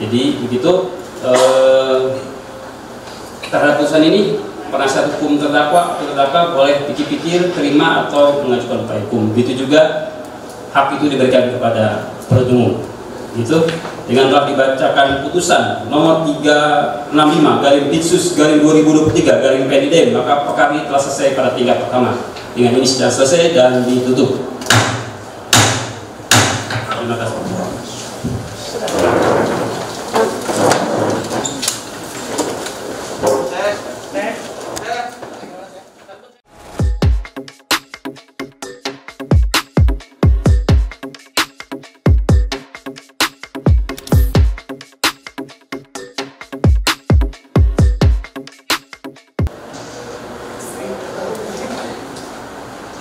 Jadi begitu terhadap putusan ini, penasihat hukum terdakwa atau terdakwa boleh pikir-pikir, terima atau mengajukan upaya hukum. Begitu juga hak itu diberikan kepada penuntut umum. Gitu. Dengan telah dibacakan putusan nomor 365/Bitsus/2023/PNIDM, maka perkara ini telah selesai pada tingkat pertama. Dengan ini sudah selesai dan ditutup. Terima kasih.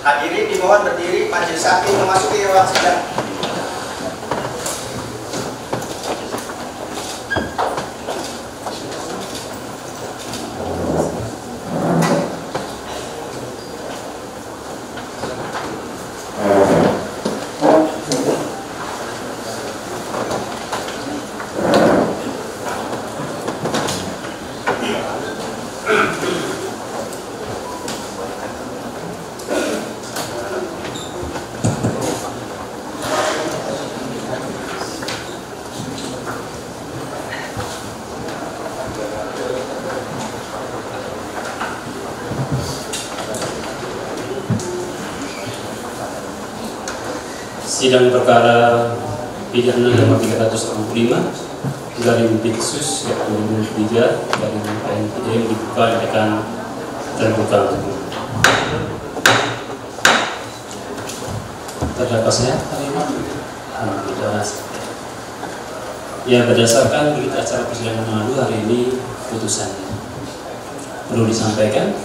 Hadirin dimohon berdiri, majelis hakim memasuki ruang sidang. Sidang perkara pidana nomor 365/Bitsus/2023/PNIDM dibuka dengan terbuka. Terdakwa saya, ya, berdasarkan berita acara persidangan lalu hari ini putusannya perlu disampaikan.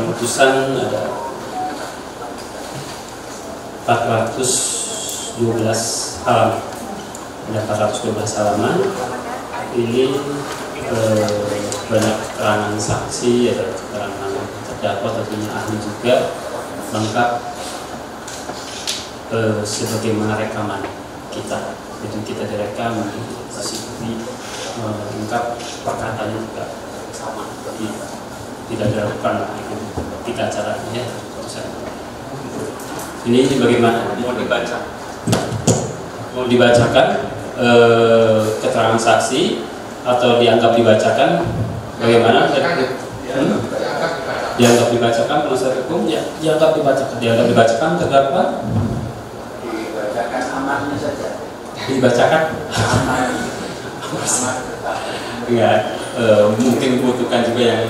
Putusan ada 412 halaman. Ada 412 halaman. Ini banyak keterangan saksi, ada keterangan terdakwa, tentunya ahli juga, lengkap sebagaimana rekaman kita. Itu kita direkam di CCTV, lengkap, perkataannya juga sama. Jadi tidak dilakukan ketika acaranya putusan. Ini bagaimana? Mau dibaca? Mau dibacakan keterangan saksi atau dianggap dibacakan? Bagaimana? Dianggap dibacakan penasihat hukum? Ya, dianggap dibacakan. Dianggap dibacakan terdakwa? Dibacakan amannya saja. Dibacakan? Ya, mungkin dibutuhkan juga yang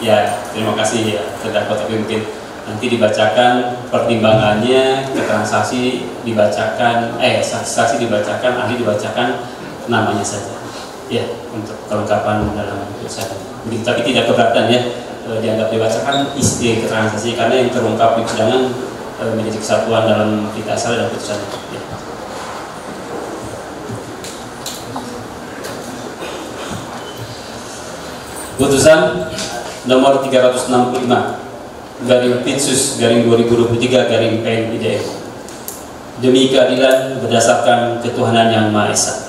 ya, terima kasih ya terdakwa, tapi mungkin nanti dibacakan pertimbangannya, keterangan saksi dibacakan, saksi dibacakan, ahli dibacakan, namanya saja, ya, untuk kelengkapan dalam putusan. Tapi tidak keberatan ya, dianggap dibacakan isi keterangan saksi karena yang terungkap di persidangan menjadi kesatuan dalam berita acara dan putusan. Ya. Putusan nomor 365/Bitsus/2023/PNIDM. Demi keadilan berdasarkan ketuhanan yang Maha Esa.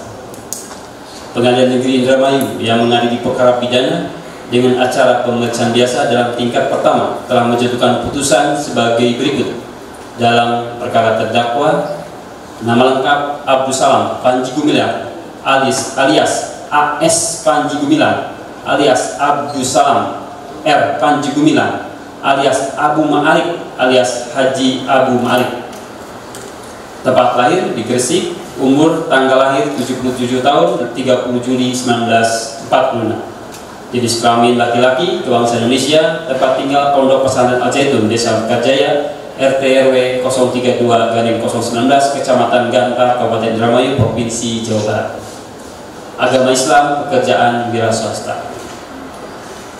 Pengadilan Negeri Indramayu yang mengadili perkara pidana dengan acara pemeriksaan biasa dalam tingkat pertama telah menjatuhkan putusan sebagai berikut. Dalam perkara terdakwa, nama lengkap Abdus Salam Panji Gumilang alias AS Panji Gumilang alias Abdus Salam R. Panji Gumilang alias Abu Ma'arif alias Haji Abu Ma'arif. Tempat lahir di Gresik, umur tanggal lahir 77 tahun 30 Juli 1946. Jenis kelamin laki-laki, kebangsaan Indonesia, tempat tinggal Pondok Pesantren Al Zaitun, Desa Mekarjaya, RT RW 032/019, Kecamatan Gantar, Kabupaten Indramayu, Provinsi Jawa Barat. Agama Islam, pekerjaan wira swasta.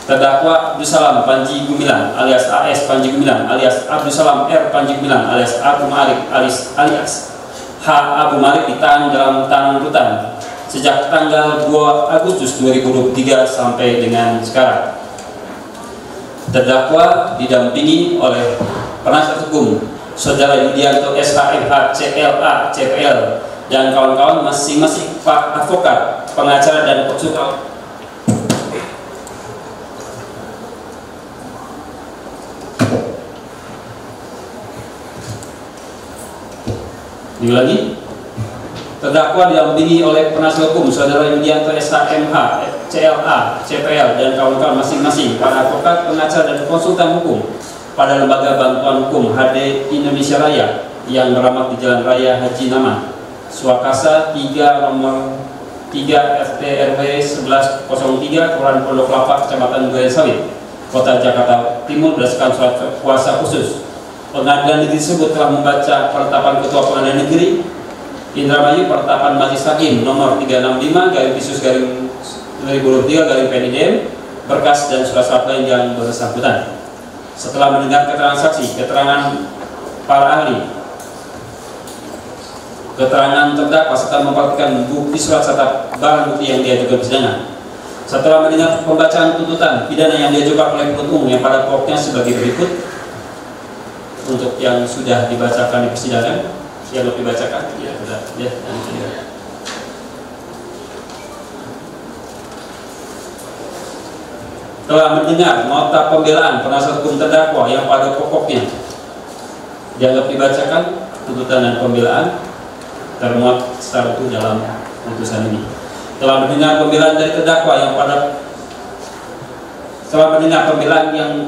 Terdakwa Abdus Salam Panji Gumilang alias AS Panji Gumilang alias Abdus Salam R. Panji Gumilang alias Abu Ma'arif alias H. Abu Ma'arif ditahan dalam tahanan rutan sejak tanggal 2 Agustus 2023 sampai dengan sekarang. Terdakwa didampingi oleh penasihat hukum Saudara Yudianto SHMH CLA CPL dan kawan-kawan masing-masing Pak Advokat, pengacara dan konsultan. Lagi, terdakwa didampingi oleh penasihat hukum Saudara Yudianto SHMH, CLA, CPL dan kawan-kawan masing-masing para advokat, pengacara dan konsultan hukum pada Lembaga Bantuan Hukum HD Indonesia Raya yang beramat di Jalan Raya Haji Naman, Swakasa 3 nomor 3 RT RW 1103 Kelurahan Pondok Kelapa, Kecamatan Gaya Sawit, Kota Jakarta Timur berdasarkan surat kuasa khusus. Pengadilan negeri tersebut telah membaca penetapan Ketua Pengadilan Negeri Indramayu, penetapan Majelis Hakim nomor 365/2023/PNIDM, berkas dan surat-surat lain yang bersangkutan. Setelah mendengar keterangan saksi, keterangan para ahli, keterangan terdakwa serta memperhatikan bukti surat serta barang bukti yang diajukan persidangan, setelah mendengar pembacaan tuntutan pidana yang diajukan oleh penuntut umum yang pada pokoknya sebagai berikut. Untuk yang sudah dibacakan di persidangan, siap dibacakan, ya sudah, ya. Telah mendengar nota pembelaan penasihat hukum terdakwa yang pada pokoknya dianggap dibacakan, tuntutan dan pembelaan termuat secara utuh dalam putusan ini. Telah mendengar pembelaan dari terdakwa yang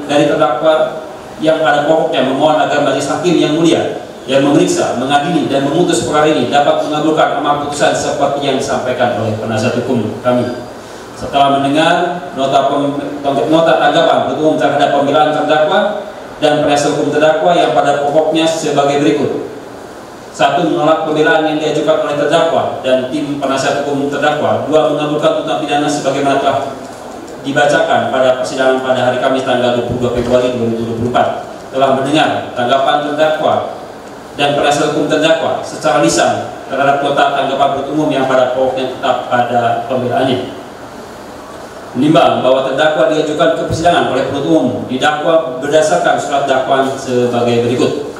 dari terdakwa yang pada pokoknya memohon agar Majelis Hakim yang mulia yang memeriksa, mengadili dan memutus perkara ini dapat mengabulkan amar putusan seperti yang disampaikan oleh penasihat hukum kami. Setelah mendengar nota tanggapan penuntut umum terhadap pembelaan terdakwa dan penasihat hukum terdakwa yang pada pokoknya sebagai berikut: 1. Menolak pembelaan yang diajukan oleh terdakwa dan tim penasihat hukum terdakwa. 2. Mengabulkan tuntutan pidana sebagaimana telah dibacakan pada persidangan pada hari Kamis tanggal 22 Februari 2024. Telah mendengar tanggapan terdakwa dan penasihat hukum terdakwa secara lisan terhadap nota tanggapan penuntut umum yang pada pokoknya tetap pada pembelaannya. Menimbang bahwa terdakwa diajukan ke persidangan oleh penuntut umum didakwa berdasarkan surat dakwaan sebagai berikut,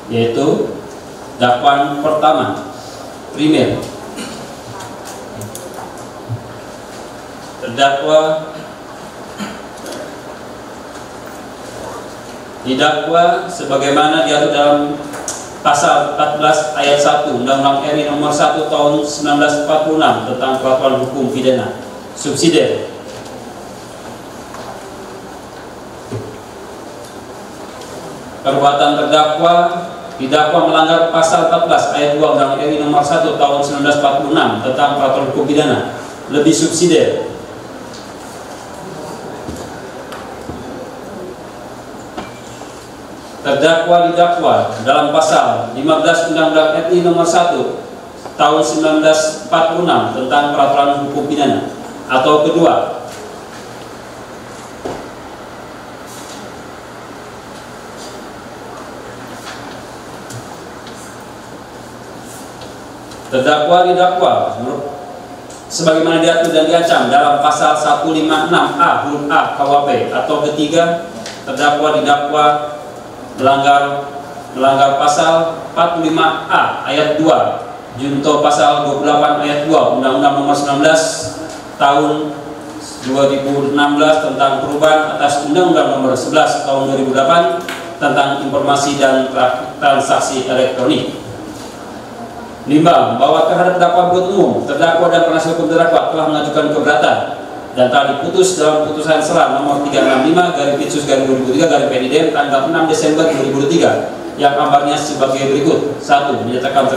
yaitu dakwaan pertama primer, terdakwa didakwa sebagaimana diatur dalam pasal 14 ayat 1 Undang-Undang RI nomor 1 tahun 1946 tentang peraturan hukum pidana subsidiar. Perbuatan terdakwa didakwa melanggar pasal 14 ayat 2 Undang-Undang RI nomor 1 tahun 1946 tentang peraturan hukum pidana lebih subsidiar. Terdakwa didakwa dalam pasal 15 Undang-Undang RI nomor 1 tahun 1946 tentang peraturan hukum pidana, atau kedua, terdakwa didakwa sebagaimana diatur dan diancam dalam pasal 156A huruf A KUHP, atau ketiga, terdakwa didakwa melanggar pasal 45A ayat 2 junto pasal 28 ayat 2 Undang-Undang nomor 19 tahun 2016 tentang perubahan atas Undang-Undang nomor 11 tahun 2008 tentang informasi dan transaksi elektronik. Nimbang bahwa terhadap dakwaan penuntut umum, terdakwa dan penasihat hukum terdakwa telah mengajukan keberatan dan telah diputus dalam putusan SERA nomor 365/2003/PNIDM tanggal 6 Desember 2023 yang ambarnya sebagai berikut. 1. Menyatakan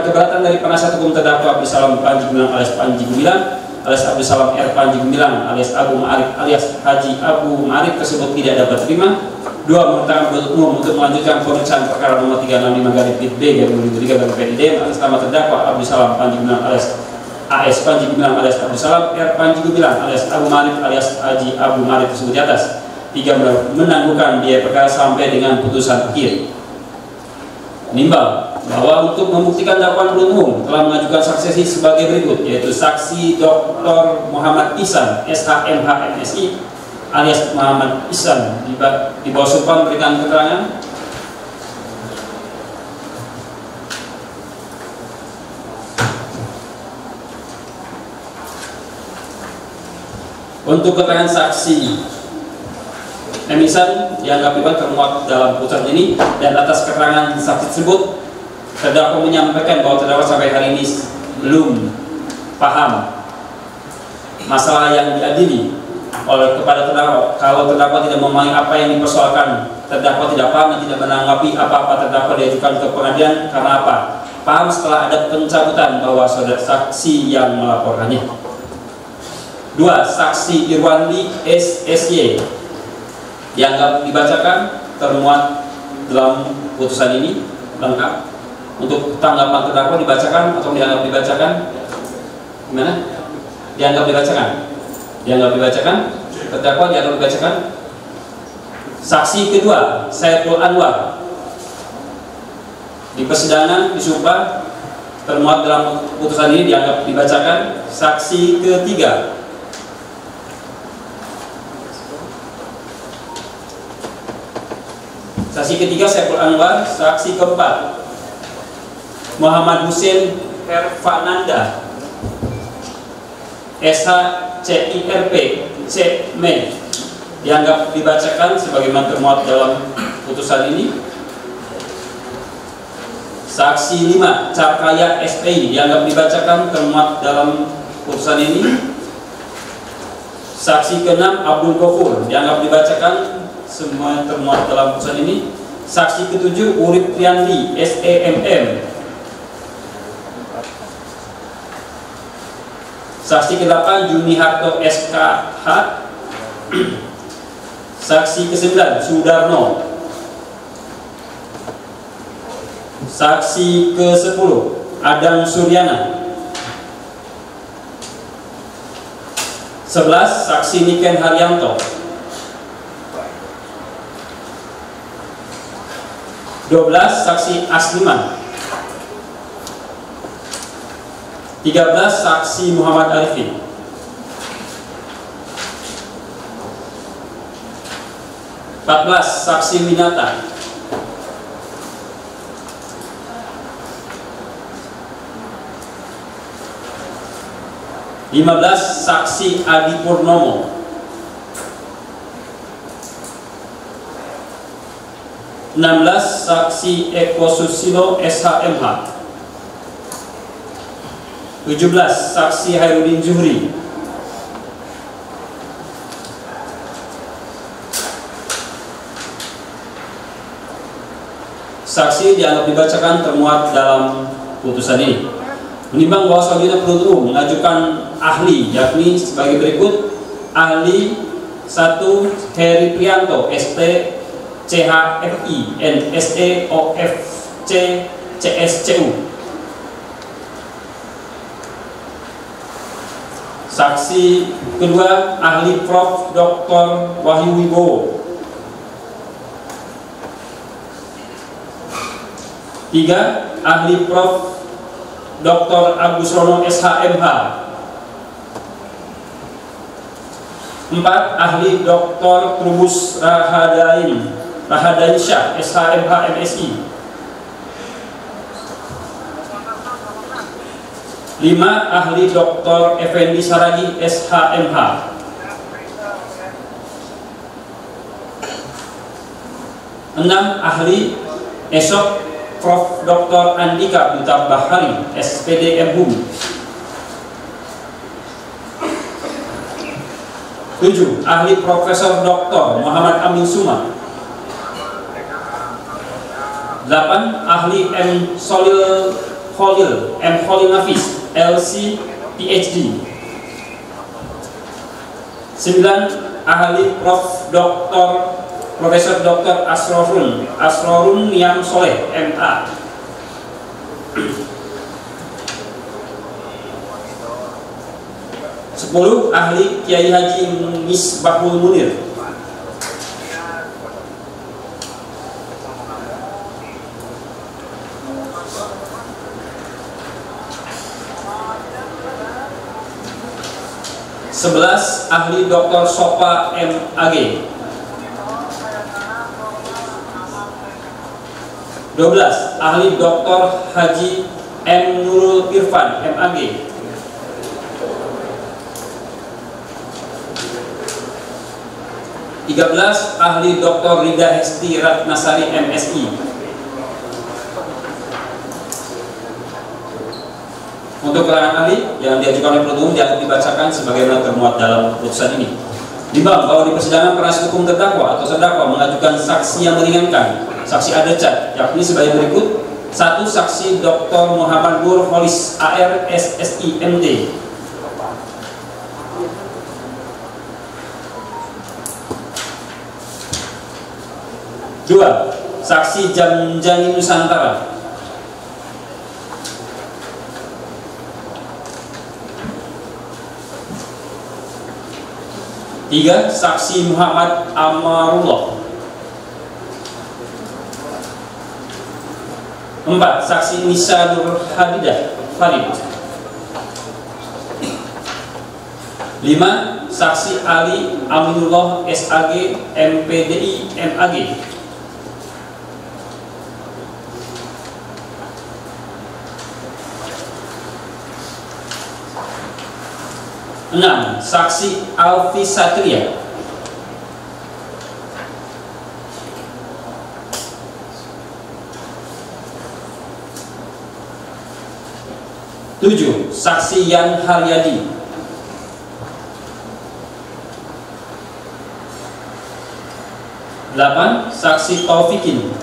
keberatan dari penasihat hukum terdakwa Abdussalam Panji Gumilang alias Panji Gumilang alias Abdussalam R. Panji Gumilang alias Abu Ma'arif alias Haji Abu Ma'arif tersebut tidak dapat terima. 2. Memerintahkan penuntut umum untuk melanjutkan pemeriksaan perkara nomor 365/B/2023/PNIDM atas nama terdakwa Abdussalam Panji Gumilang alias AS Panji Gumilang alias Abdussalam R. Panji Gumilang alias Abu Ma'arif alias Haji Abu Ma'arif tersebut di atas. 3. Menangguhkan biaya perkara sampai dengan putusan akhir. Nimbang bahwa untuk membuktikan dakwaan penuntut umum telah mengajukan saksi sebagai berikut, yaitu saksi Dr. Muhammad Ihsan SHMH MSI alias Muhammad Ihsan di bawah sumpah memberikan keterangan. Untuk keterangan saksi emisan dianggap bebas termuat dalam putusan ini, dan atas keterangan saksi tersebut terdakwa menyampaikan bahwa terdakwa sampai hari ini belum paham masalah yang diadili oleh kepada terdakwa. Kalau terdakwa tidak memahami apa yang dipersoalkan, terdakwa tidak paham dan tidak menanggapi apa-apa terdakwa diajukan ke pengadilan. Karena apa? Paham setelah ada pencabutan bahwa saudara saksi yang melaporkannya. 2. Saksi Irwandi SSY dianggap dibacakan termuat dalam putusan ini lengkap. Untuk tanggapan terdakwa dibacakan atau dianggap dibacakan? Gimana? Dianggap dibacakan? Dianggap dibacakan? Terdakwa dianggap dibacakan? Saksi kedua, Saiful Anwar, di persidangan disumpah termuat dalam putusan ini dianggap dibacakan. Saksi ketiga, Saiful Anwar. Saksi keempat, Muhammad Hussein Herfananda SHCIRP CM, dianggap dibacakan sebagaimana termuat dalam putusan ini. Saksi 5, Carkaya SPI, dianggap dibacakan termuat dalam putusan ini. Saksi ke-6, Abdul Ghafur, dianggap dibacakan semua termuat dalam putusan ini. Saksi ke-7, Urip Triandi SEMM. Saksi ke-8, Juni Harto SKH. Saksi ke-9, Sudarno. Saksi ke-10, Adang Suryana. 11, Saksi Niken Haryanto. 12, Saksi Asliman. 13, Saksi Muhammad Arifin. 14, Saksi Winata. 15, Saksi Adi Purnomo. 16, Saksi Eko Susilo SHMH. 17, Saksi Hairudin Zuhri. 18, saksi dianggap dibacakan termuat dalam putusan ini. Menimbang bahwa selanjutnya penuntut umum mengajukan ahli, yakni sebagai berikut: ahli 1, Heri Prianto ST CHFI NSE OFC CSCU. Saksi kedua, ahli Prof. Dr. Wahyu Wibowo. 3, ahli Prof. Dr. Agus Rono SHMH. 4, ahli Dr. Trubus Rahadainsyah SHMH MSI. 5, ahli Dr. Effendi Saragi SHMH. 6, ahli esok Prof. Dr. Andika Duta Bahari SPD MHUM. 7, ahli Profesor Dr. Muhammad Amin Suma. 8, ahli M. Solil Nafis LC PhD. 9, ahli Prof. Dr. Profesor Dr. Asrorun Niam Soleh MA. 10, ahli Kiai Haji Misbahul Munir. 11, ahli Dr. Sopa MAG. 12, ahli Dr. Haji M. Nurul Irfan MAG. 13. Ahli Dr. Rida Hesti Ratnasari MSI. Untuk keterangan ahli yang diajukan oleh penuntut umum dianggap dibacakan sebagaimana termuat dalam putusan ini. Nimbang bahwa di persidangan penasihat hukum terdakwa atau terdakwa mengajukan saksi yang meringankan, saksi adecat, yakni sebagai berikut. 1. Saksi Dr. Muhammad Nur Holis AR SSI MD. 2. Saksi Jamjani Nusantara. 3. Saksi Muhammad Amarullah. 4. Saksi Nisa Nur Hadidah Farid. 5. Saksi Ali Aminullah SAG MPDI MAG. 6. Saksi Alfi Satria. 7. Saksi Yan Haryadi. 8. Saksi Taufikin. 9.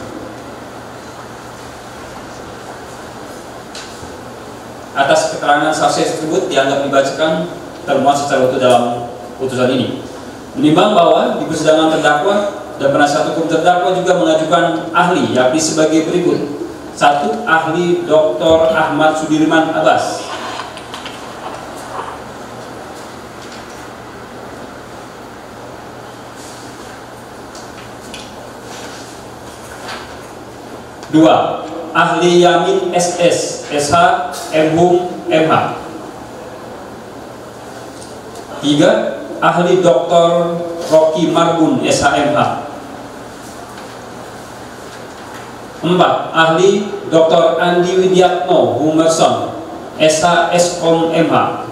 Atas keterangan saksi tersebut dianggap dibacakan termuat secara utuh dalam putusan ini. Menimbang bahwa di persidangan terdakwa dan penasihat hukum terdakwa juga mengajukan ahli, yakni sebagai berikut. 1. Ahli Dr. Ahmad Sudirman Abbas. 2. Ahli Yamin SS SH MHum MH. 3. Ahli Dr. Rocky Marbun SHMH. 4. Ahli Dr. Andi Widiatno Humerson SH Eskom MH.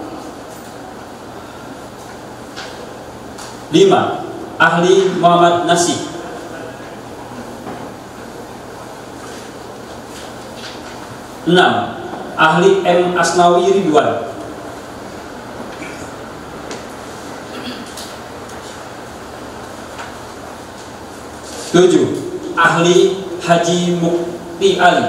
5. Ahli Muhammad Nasih. 6. Ahli M. Asnawi Ridwan. 7. Ahli Haji Mukti Ali.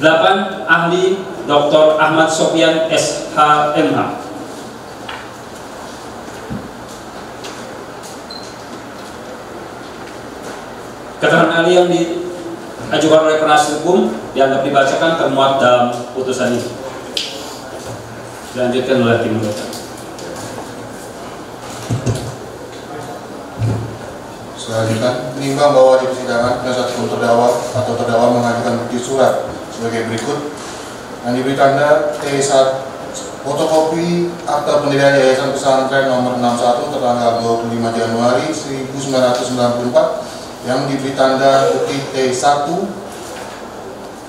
8. Ahli Dr. Ahmad Sofyan SHMH. Keterangan ahli yang diajukan oleh penasihat hukum dianggap dibacakan termuat dalam putusan ini. Dilanjutkan oleh tim dokter. Selanjutnya, menimbang bahwa di persidangan penasihat hukum terdakwa atau terdakwa mengajukan bukti surat sebagai berikut. Yang diberi tanda T1 fotokopi akta pendirian Yayasan Pesantren nomor 61 tertanggal 25 Januari 1994 yang diberi tanda bukti T1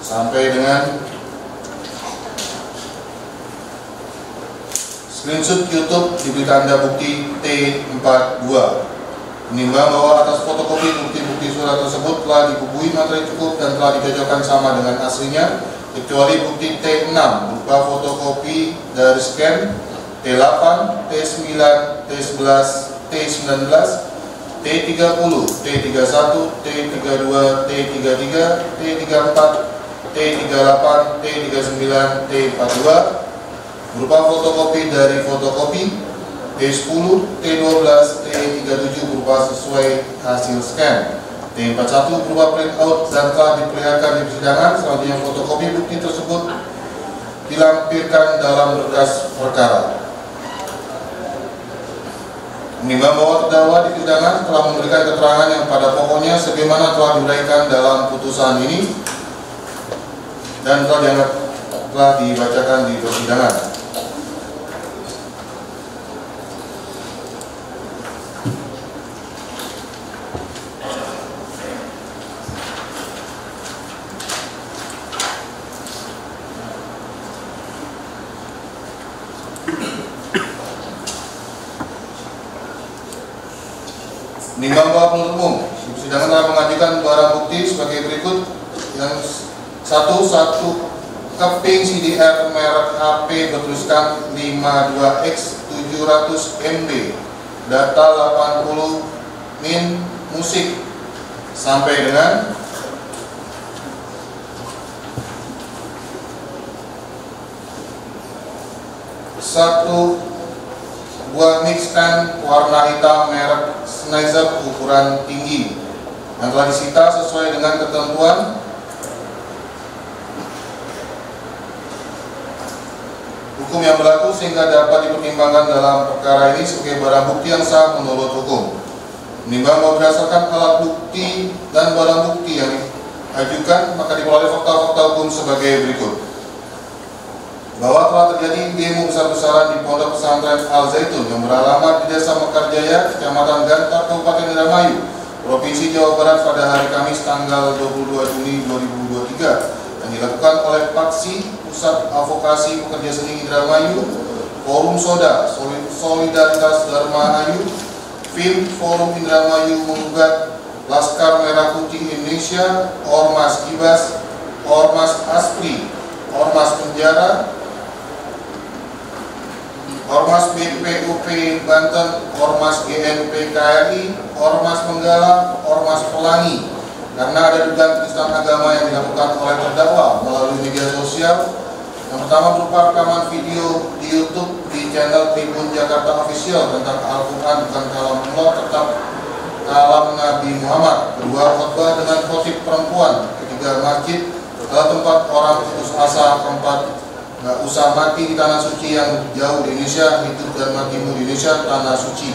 sampai dengan screenshot YouTube diberi tanda bukti T42. Menimbang bahwa atas fotokopi bukti-bukti surat tersebut telah dibubuhi materi cukup dan telah dicocokkan sama dengan aslinya, kecuali bukti T6 berupa fotokopi dari scan T8, T9, T11, T19, T30, T31, T32, T33, T34, T38, T39, T42 berupa fotokopi dari fotokopi T10, T12, T37 berupa sesuai hasil scan, T41 berupa printout dan telah diperlihatkan di persidangan. Selanjutnya fotokopi bukti tersebut dilampirkan dalam berkas perkara. Menimbang bahwa terdakwa di persidangan telah memberikan keterangan yang pada pokoknya sebagaimana telah diuraikan dalam putusan ini dan telah dibacakan di persidangan. Menimbang bahwa penuntut umum persidangan telah mengajukan barang bukti sebagai berikut. Yang satu keping CDR merek HP bertuliskan 52X 700 MB, data 80 min musik, sampai dengan satu buah mix stand warna hitam merek Sennheiser ukuran tinggi yang telah disita sesuai dengan ketentuan hukum yang berlaku sehingga dapat dipertimbangkan dalam perkara ini sebagai barang bukti yang sah menurut hukum. Menimbang bahwa berdasarkan alat bukti dan barang bukti yang diajukan, maka diperoleh fakta-fakta hukum sebagai berikut. Bahwa telah terjadi demo besar-besaran di Pondok Pesantren Al Zaitun yang beralamat di Desa Mekarjaya, Kecamatan Gantar, Kabupaten Indramayu, Provinsi Jawa Barat pada hari Kamis tanggal 22 Juni 2023 yang dilakukan oleh Paksi Pusat Advokasi Pekerja Seni Indramayu, Forum Soda Solidaritas Dharma Ayu, Film Forum Indramayu menggugat Laskar Merah Putih Indonesia, Ormas Gibas, Ormas Aspri, Ormas Penjara, Ormas BPUP Banten, Ormas GNP KRI, Ormas Menggala, Ormas Pelangi, karena ada dugaan penistaan agama yang dilakukan oleh terdakwa melalui media sosial. Yang pertama berupa rekaman video di YouTube di channel Tribun Jakarta Official tentang Al-Quran bukan kalamullah tetap kalam Nabi Muhammad. Kedua, khotbah dengan khotib perempuan. Ketiga, masjid adalah tempat orang putus asa. Keempat, nggak usah mati di tanah suci yang jauh di Indonesia, hidup dan matimu di Indonesia, tanah suci.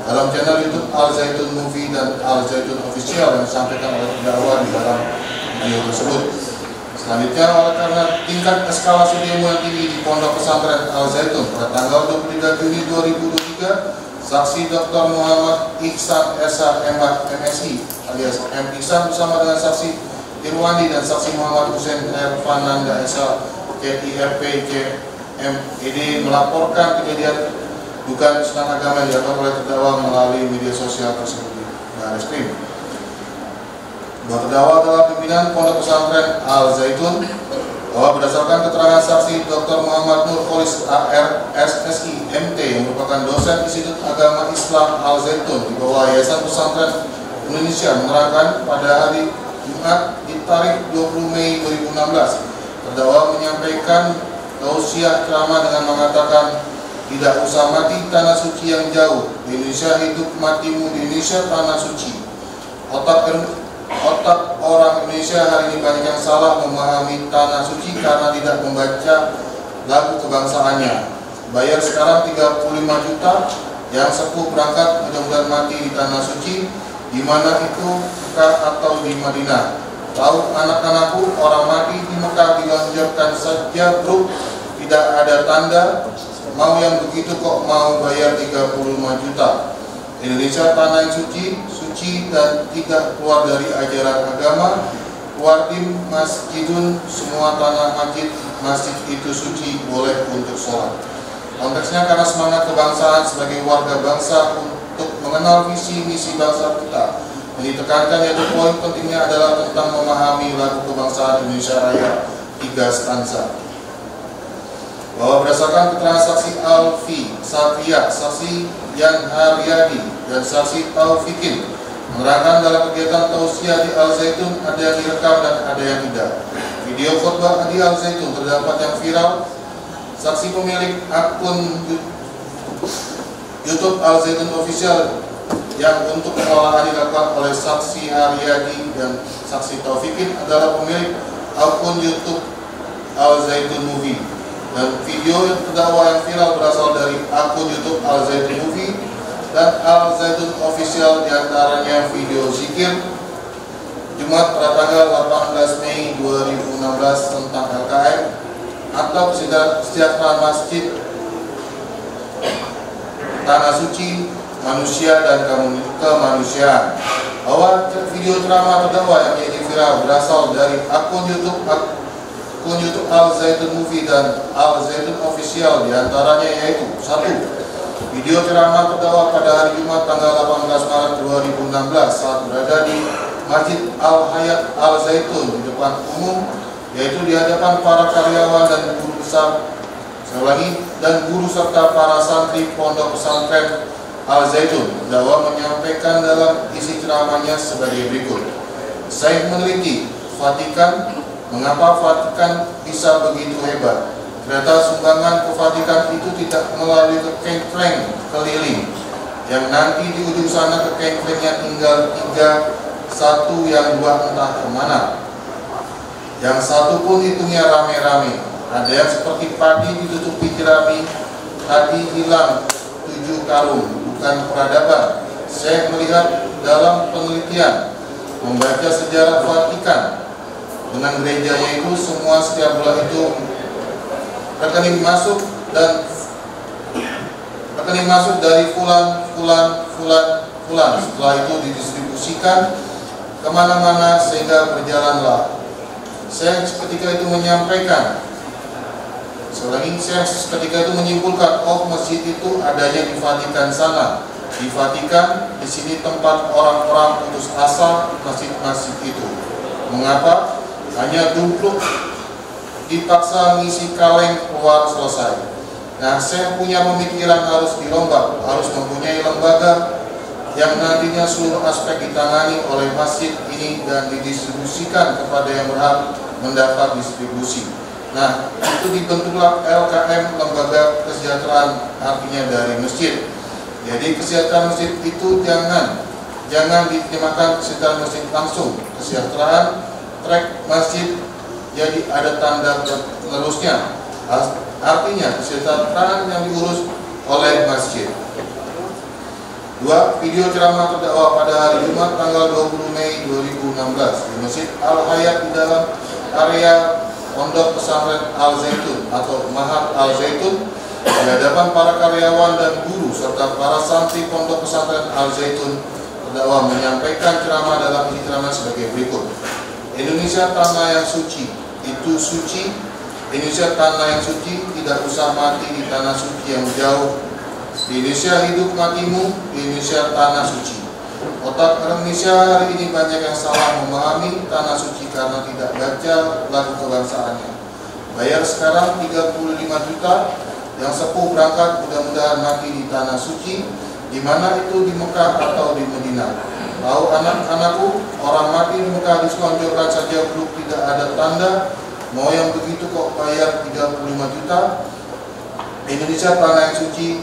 Dalam channel YouTube Al Zaitun Movie dan Al Zaitun Official yang disampaikan oleh terdakwa di dalam video tersebut. Selanjutnya, oleh karena tingkat eskalasi demo yang tinggi di Pondok Pesantren Al Zaitun pada tanggal 23 Juni 2023, Saksi Dr. Muhammad Ihsan Esa MSI alias M. Ihsan bersama dengan Saksi Irwandi dan Saksi Muhammad Hussein Ervananda Esa KIRP CMED melaporkan kejadian dugaan penistaan agama yang dilakukan oleh terdakwa melalui media sosial tersebut di Baris Krim. Bahwa terdakwa adalah pimpinan Pondok Pesantren Al Zaitun, bahwa berdasarkan keterangan saksi Dr. Muhammad Nur Kholis AR SSI MT yang merupakan dosen Institut Agama Islam Al Zaitun di bawah Yayasan Pesantren Indonesia menerangkan pada hari Jumat di tarikh 20 Mei 2016, terdakwa menyampaikan tausiah ceramah dengan mengatakan, tidak usah mati tanah suci yang jauh, di Indonesia hidup matimu di Indonesia tanah suci. Otak orang Indonesia hari ini banyak yang salah memahami tanah suci karena tidak membaca lagu kebangsaannya. Bayar sekarang 35 juta, yang sepuh berangkat mudah-mudahan mati di tanah suci, di mana itu Mekah atau di Madinah. Tahu anak-anakku, orang mati di Mekah dilanjutkan saja bro, tidak ada tanda, mau yang begitu kok mau bayar 35 juta. Indonesia tanah yang suci dan tidak keluar dari ajaran agama. Keluar di masjidun, semua tanah masjid itu suci, boleh untuk sholat. Konteksnya karena semangat kebangsaan sebagai warga bangsa untuk mengenal visi misi bangsa kita. Yang ditekankan yaitu poin pentingnya adalah tentang memahami lagu kebangsaan Indonesia Raya 3 stanza. Bahwa berdasarkan keterangan saksi Alfi Satria, saksi Yan Haryadi, dan saksi Taufikin menerangkan dalam kegiatan tausiah di Al Zaitun ada yang direkam dan ada yang tidak. Video khotbah di Al Zaitun terdapat yang viral. Saksi pemilik akun YouTube Al Zaitun Official yang untuk pengolahan dilakukan oleh saksi Haryadi dan saksi Taufikin adalah pemilik akun YouTube Al Zaitun Movie. Dan video yang terdakwa yang viral berasal dari akun YouTube Al Zaitun Movie dan Al Zaitun Official, diantaranya video zikir Jumat pada tanggal 18 Mei 2016 tentang LKM atau kesejahteraan masjid, tanah suci, manusia dan kemanusiaan. Bahwa video ceramah terdakwa yang menjadi viral berasal dari akun YouTube Al Zaitun Movie dan Al Zaitun Official, diantaranya yaitu 1. Video ceramah terdakwa pada hari Jumat tanggal 18 Maret 2016 saat berada di Masjid Al-Hayat Al-Zaitun di depan umum, yaitu di hadapan para karyawan dan guru besar, dan guru serta para santri Pondok Pesantren Al-Zaitun. Terdakwa menyampaikan dalam isi ceramahnya sebagai berikut. Saya meneliti Vatikan, mengapa Vatikan bisa begitu hebat? Ternyata sumbangan ke Vatikan itu tidak melalui kekengkleng keliling, yang nanti di ujung sana kekengklengnya tinggal 3, 1 yang 2 entah kemana. Yang 1 pun hitungnya rame-rame. Ada yang seperti padi ditutupi jerami, tadi hilang 7 karung, bukan peradaban. Saya melihat dalam penelitian, membaca sejarah Vatikan dengan gerejanya itu, semua setiap bulan itu rekening masuk dari fulan. Setelah itu didistribusikan kemana-mana sehingga berjalanlah. Saya ketika itu menyimpulkan, oh, masjid itu adanya di Vatikan sana. Di Vatikan, di sini tempat orang-orang putus asa masjid-masjid itu. Mengapa? Hanya dumpluk, dipaksa ngisi kaleng keluar selesai. Nah, saya punya pemikiran harus dirombak, harus mempunyai lembaga yang nantinya seluruh aspek ditangani oleh masjid ini dan didistribusikan kepada yang berhak mendapat distribusi. Nah, itu dibentuklah LKM, Lembaga Kesejahteraan, artinya dari masjid. Jadi kesejahteraan masjid itu jangan diterjemahkan kesejahteraan masjid langsung. Kesejahteraan trek masjid, jadi ada tanda penerusnya. Artinya kesejahteraan yang diurus oleh masjid. 2. Video ceramah terdakwa pada hari Jumat tanggal 20 Mei 2016 di Masjid Al-Hayat di dalam area Pondok Pesantren Al-Zaitun atau Mahat Al-Zaitun, di hadapan para karyawan dan guru serta para santri Pondok Pesantren Al-Zaitun. Terdakwa menyampaikan ceramah dalam isi ceramah sebagai berikut. Indonesia tanah yang suci, itu suci. Indonesia tanah yang suci, tidak usah mati di tanah suci yang jauh. Di Indonesia hidup matimu, di Indonesia tanah suci. Otak Indonesia hari ini banyak yang salah memahami tanah suci karena tidak baca lagu kebangsaannya. Bayar sekarang 35 juta, yang sepuh berangkat mudah-mudahan mati di tanah suci, di mana itu di Mekah atau di Madinah. Tahu anak-anakku, orang mati di Mekah diselonjorkan saja belum tidak ada tanda. Mau yang begitu kok bayar 35 juta? Indonesia tanah yang suci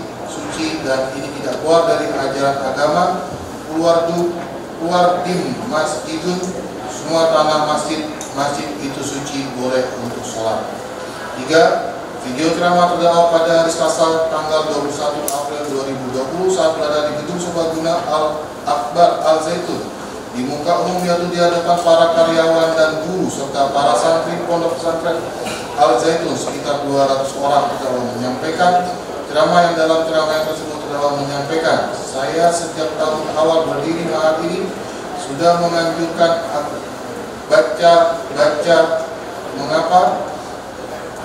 dan ini tidak keluar dari ajaran agama. Keluar dim masjidun, semua tanah masjid itu suci, boleh untuk sholat. 3. Video ceramah terdakwa pada hari Selasa tanggal 21 April 2020 saat berada di gedung Serbaguna Al-Akbar Al-Zaitun di muka umum, yaitu di hadapan para karyawan dan guru serta para santri Pondok Pesantren Al-Zaitun sekitar 200 orang. Terdakwa menyampaikan ceramah yang dalam ceramah tersebut terdakwa menyampaikan, saya sejak tahun awal berdiri mahat ini sudah menganjurkan baca. Mengapa?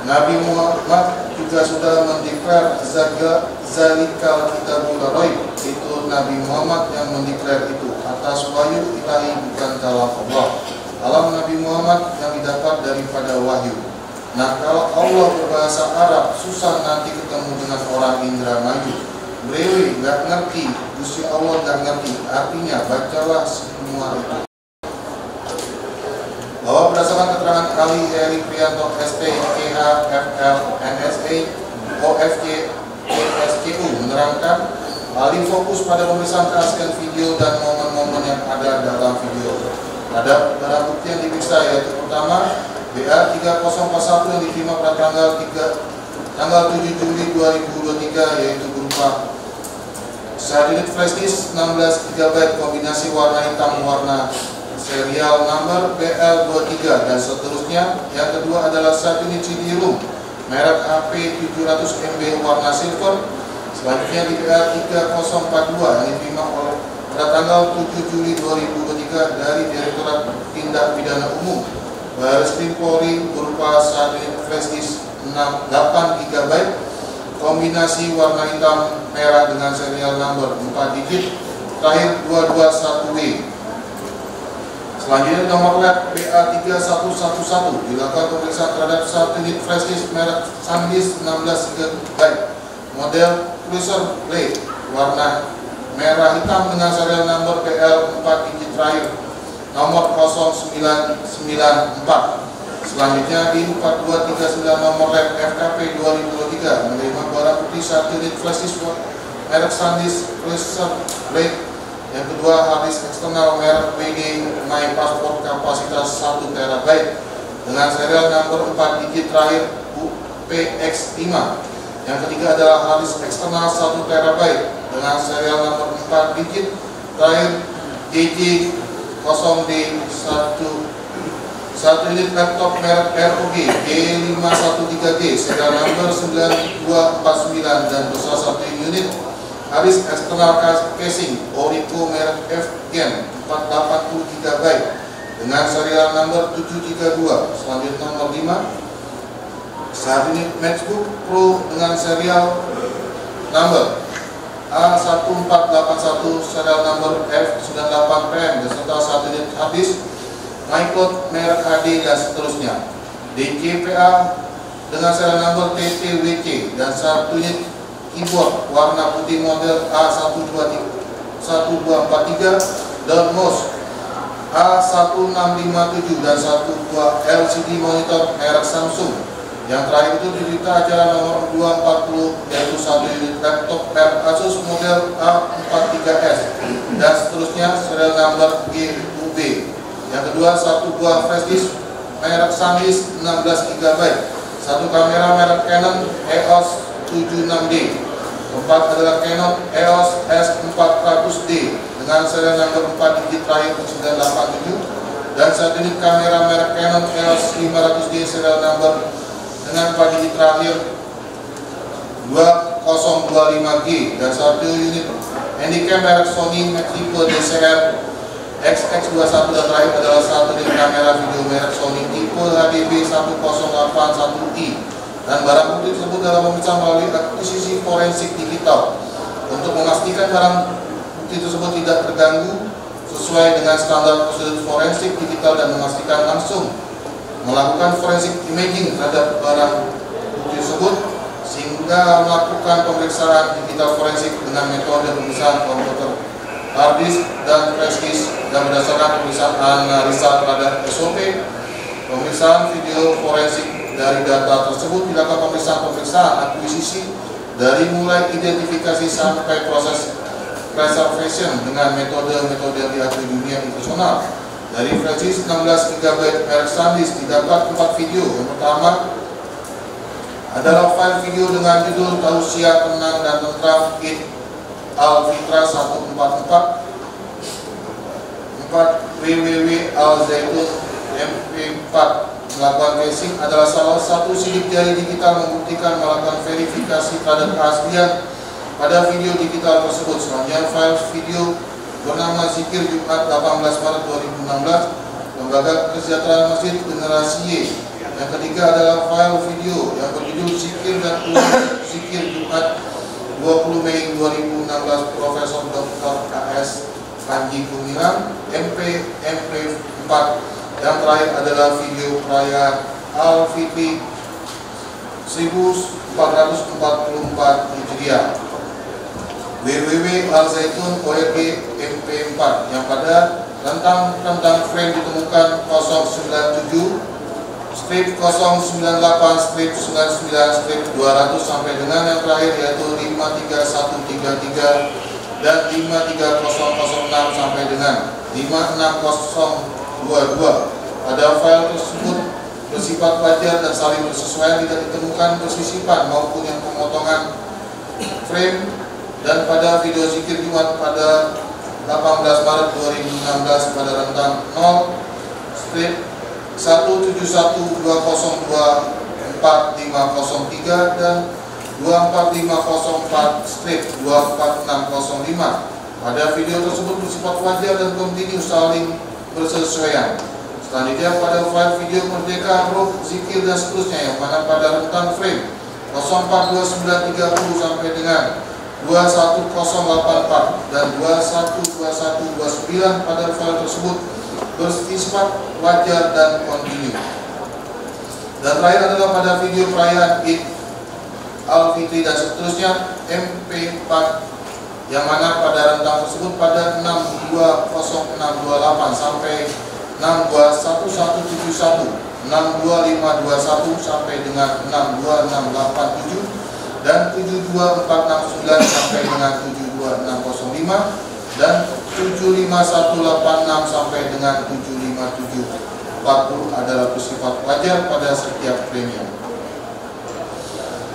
Nabi Muhammad juga sudah mendeklar zalikal kitabul la raib, itu Nabi Muhammad yang mendeklar itu atas wahyu ilahi, bukan kalam Allah. Kalam Nabi Muhammad yang didapat daripada wahyu. Nah, kalau Allah berbahasa Arab susah nanti ketemu dengan orang Indramayu. Brewi nggak ngerti, Gusti Allah nggak ngerti. Artinya bacalah semua itu. Bahwa berdasarkan keterangan ahli Heri Prianto ST, KH, FL, NSA, OFC, ESCU menerangkan ahli fokus pada pemeriksaan keaslian video dan momen-momen yang ada dalam video. Ada barang bukti yang diperiksa, yaitu pertama BA 3041 yang diterima pada tanggal 7 Juli 2023, yaitu berupa satu unit flash disk 16 GB kombinasi warna hitam warna serial number BL23 dan seterusnya. Yang kedua adalah 1 unit CD-ROM merek HP 700 MB warna silver. Selanjutnya di BL3042 yang diterima pada tanggal 7 Juli 2023 dari Direktorat Tindak Pidana Umum Barreskrim Polri berupa 1 unit flash disk 8 GB kombinasi warna hitam merah dengan serial number 4 digit terakhir 221W. Selanjutnya nomor lab PA3111 dilakukan pemeriksaan terhadap satu unit flash disk merek SanDisk 16 GB model Cruiser Blade warna merah hitam dengan serial number PL 4 digit terakhir nomor 0994. Selanjutnya di 4239 nomor lab FKP 2023 menerima barang bukti satu unit flash disk merek SanDisk Cruiser Blade. Yang kedua, harddisk eksternal merek BD My Passport kapasitas 1 TB dengan serial number 4 digit terakhir UPX5. Yang ketiga adalah harddisk eksternal 1 TB dengan serial number 4 digit terakhir JJ0D1. Satu unit laptop merek ROG G513G serial number 9249 dan dosa 1 unit harddisk eksternal casing Orico merek FGen 480 GB dengan serial number 732. Selanjutnya nomor 5, satu unit MacBook Pro dengan serial number A1481 serial number F98PM beserta satu unit harddisk MyCloud merek HD dan seterusnya. DJPA dengan serial number TTWC dan satu unit keyboard warna putih model A1243 dan mouse A1657 dan satu buah LCD monitor merek Samsung. Yang terakhir itu diberita acara nomor 240 yaitu satu unit laptop merek Asus model A43s dan seterusnya serial number GUB. Yang kedua satu buah flash disk merek SanDisk 16 GB, satu kamera merek Canon EOS 76D. Keempat adalah Canon EOS S400D dengan serial number 4 digit terakhir 987 dan satu unit kamera merek Canon EOS 500D serial number dengan 4 digit terakhir 2025G dan satu unit handycam merek Sony tipe DCR XX21 dan terakhir adalah satu unit kamera video merek Sony tipe HDB1081i. Dan barang bukti tersebut dalam pemeriksaan melalui akuisisi forensik digital untuk memastikan barang bukti tersebut tidak terganggu sesuai dengan standar prosedur forensik digital dan memastikan langsung melakukan forensik imaging terhadap barang bukti tersebut sehingga melakukan pemeriksaan digital forensik dengan metode pemeriksaan komputer hard disk dan flash disk dan berdasarkan pemeriksaan analisa terhadap SOP pemeriksaan video forensik. Dari data tersebut dilakukan pemeriksaan akuisisi dari mulai identifikasi sampai proses preservation dengan metode-metode yang diakui dunia internasional. Dari flash disk 16 GB merek SanDisk didapat 4 video. Yang pertama adalah file video dengan judul Tausiah Tenang dan Tentram Id Al-Fitra 144 www.al-zaitun mp4 melakukan tracing adalah salah satu sidik jari digital membuktikan melakukan verifikasi terhadap keaslian pada video digital tersebut. Selanjutnya file video bernama Zikir Jumat 18 Maret 2016 Lembaga Kesejahteraan Masjid Generasi Y. Yang ketiga adalah file video yang berjudul Zikir dan Ulang Zikir Jumat 20 Mei 2016 Profesor Dr. KS Panji Gumilang MP4. Yang terakhir adalah video perayaan Al-Fitri 1444 Hijriah www.al-zaitun.org MP4 yang pada rentang frame ditemukan 097 strip 098 strip 99 strip 200 sampai dengan yang terakhir yaitu 53133 dan 53006 sampai dengan 56022. Pada file tersebut bersifat wajar dan saling bersesuaian, tidak ditemukan persisipan maupun yang pemotongan frame. Dan pada video zikir Jumat pada 18 Maret 2016 pada rentang 0 strip 17120245503 dan 24504 strip 24605. Pada video tersebut bersifat wajar dan kontinu saling bersesuaian. Selanjutnya pada file video Merdeka, Ruh, Zikir dan seterusnya yang mana pada rentang frame 042930 sampai dengan 21084 dan 212129 pada file tersebut bersifat wajar dan kontinu. Dan terakhir adalah pada video perayaan Id Al-Fitri dan seterusnya MP4 yang mana pada rentang tersebut pada 620628 sampai 621171, 62521 sampai dengan 62687 dan 72469 sampai dengan 72605 dan 75186 sampai dengan 75740 adalah bersifat wajar pada setiap premium.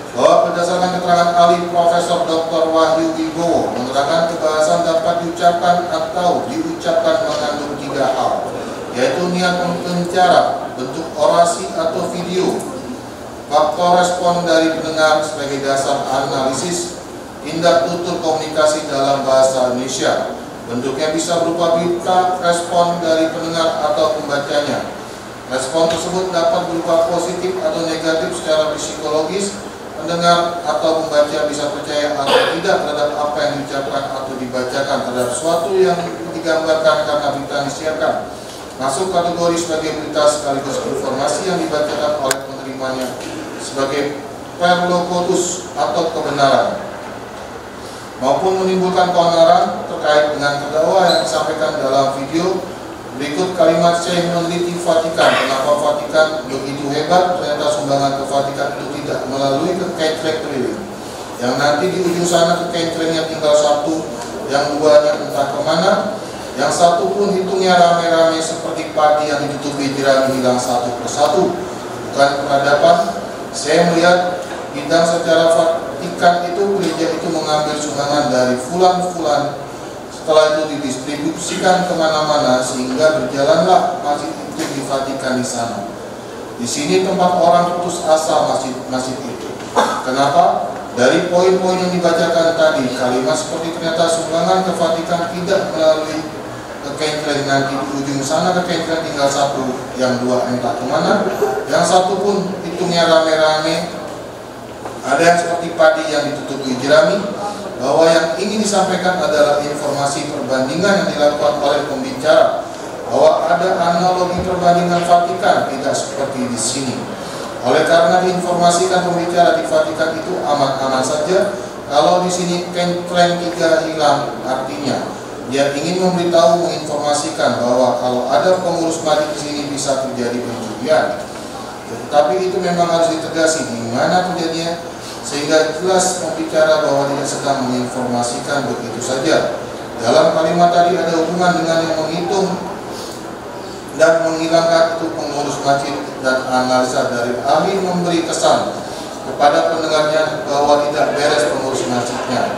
Bahwa berdasarkan keterangan ahli Profesor Dr. Wahyu Wibowo menerangkan kebahasan dapat diucapkan atau diucapkan mengandung 3 hal, yaitu niat pembicara, bentuk orasi atau video, faktor respon dari pendengar sebagai dasar analisis, tindak tutur komunikasi dalam bahasa Indonesia. Bentuknya bisa berupa berita, respon dari pendengar atau pembacanya. Respon tersebut dapat berupa positif atau negatif secara psikologis. Pendengar atau pembaca bisa percaya atau tidak terhadap apa yang diucapkan atau dibacakan terhadap sesuatu yang digambarkan karena berita yang disiarkan. Masuk kategori sebagai berita sekaligus informasi yang dibacakan oleh penerimanya sebagai perlocutus atau kebenaran, maupun menimbulkan keonaran terkait dengan terdakwa yang disampaikan dalam video. Berikut kalimat Syekh meneliti Vatikan. Kenapa Vatikan begitu hebat? Ternyata sumbangan ke Vatikan itu tidak melalui ke kencreng keliling, yang nanti di ujung sana ke kencrengnya tinggal satu, yang duanya entah kemana, yang satu pun hitungnya rame-rame seperti padi yang ditutupi jerami hilang satu persatu. Bukan peradaban. Saya melihat bidang secara Vatikan itu, gereja itu mengambil sumbangan dari fulan-fulan, setelah itu didistribusikan kemana-mana sehingga berjalanlah masjid itu di Vatikan di sana. Di sini tempat orang putus asa masjid itu. Kenapa? Dari poin-poin yang dibacakan tadi, kalimat seperti ternyata sumbangan ke Vatikan tidak melalui ke kencreng, nanti di ujung sana ke kencreng tinggal satu, yang dua entah kemana, yang satu pun hitungnya rame-rame, ada yang seperti padi yang ditutupi jerami. Bahwa yang ingin disampaikan adalah informasi perbandingan yang dilakukan oleh pembicara, bahwa ada analogi perbandingan Vatikan, tidak seperti di sini. Oleh karena diinformasikan pembicara di Vatikan itu aman-aman saja, kalau di sini kencreng 3 hilang, artinya dia ingin memberitahu, menginformasikan bahwa kalau ada pengurus masjid di sini bisa terjadi pencurian. Tetapi itu memang harus ditegasi di mana terjadinya, sehingga jelas pembicara bahwa tidak sedang menginformasikan begitu saja. Dalam kalimat tadi ada hubungan dengan yang menghitung dan menghilangkan itu pengurus masjid, dan analisa dari ahli memberi kesan kepada pendengarnya bahwa tidak beres pengurus masjidnya.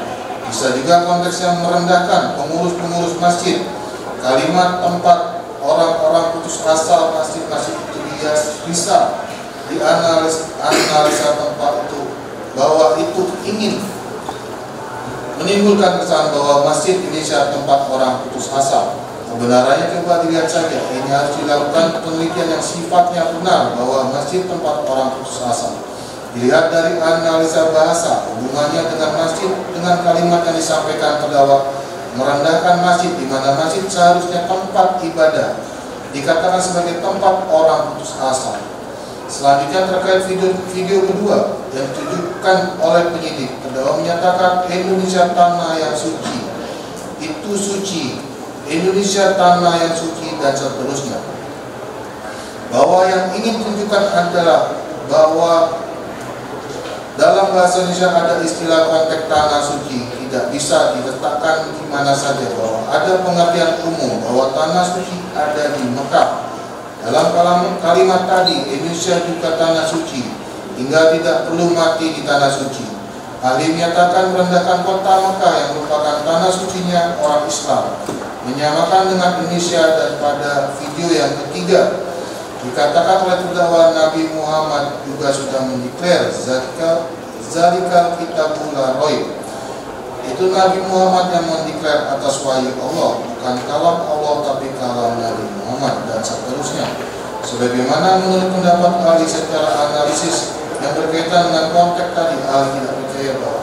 Bisa juga konteksnya merendahkan pengurus-pengurus masjid. Kalimat tempat orang-orang putus asa masjid-masjid itu dia bisa dianalisa tempat itu, bahwa itu ingin menimbulkan kesan bahwa masjid Indonesia tempat orang putus asa. Kebenarannya coba dilihat saja. Ini harus dilakukan penelitian yang sifatnya benar bahwa masjid tempat orang putus asa. Dilihat dari analisa bahasa, hubungannya dengan masjid dengan kalimat yang disampaikan terdakwa merendahkan masjid, di mana masjid seharusnya tempat ibadah, dikatakan sebagai tempat orang putus asa. Selanjutnya terkait video kedua yang ditujukan oleh penyidik, terdakwa menyatakan Indonesia tanah yang suci, itu suci, Indonesia tanah yang suci, dan seterusnya. Bahwa yang ingin tunjukkan adalah bahwa dalam bahasa Indonesia ada istilah konteks tanah suci, tidak bisa diletakkan di mana saja, bahwa ada pengertian umum bahwa tanah suci ada di Mekah. Dalam kalimat tadi, Indonesia juga tanah suci, hingga tidak perlu mati di tanah suci. Ahli menyatakan merendahkan kota Mekah yang merupakan tanah sucinya orang Islam, menyamakan dengan Indonesia. Dan pada video yang ketiga dikatakan oleh terdakwa Nabi Muhammad juga sudah mendeklar Zalikal Kitabul La Raib. Itu Nabi Muhammad yang mendeklar atas wahyu Allah, bukan kalam Allah tapi kalam Nabi Muhammad, dan seterusnya. Sebagaimana menurut pendapat ahli secara analisis yang berkaitan dengan konteks tadi, ahli tidak percaya bahwa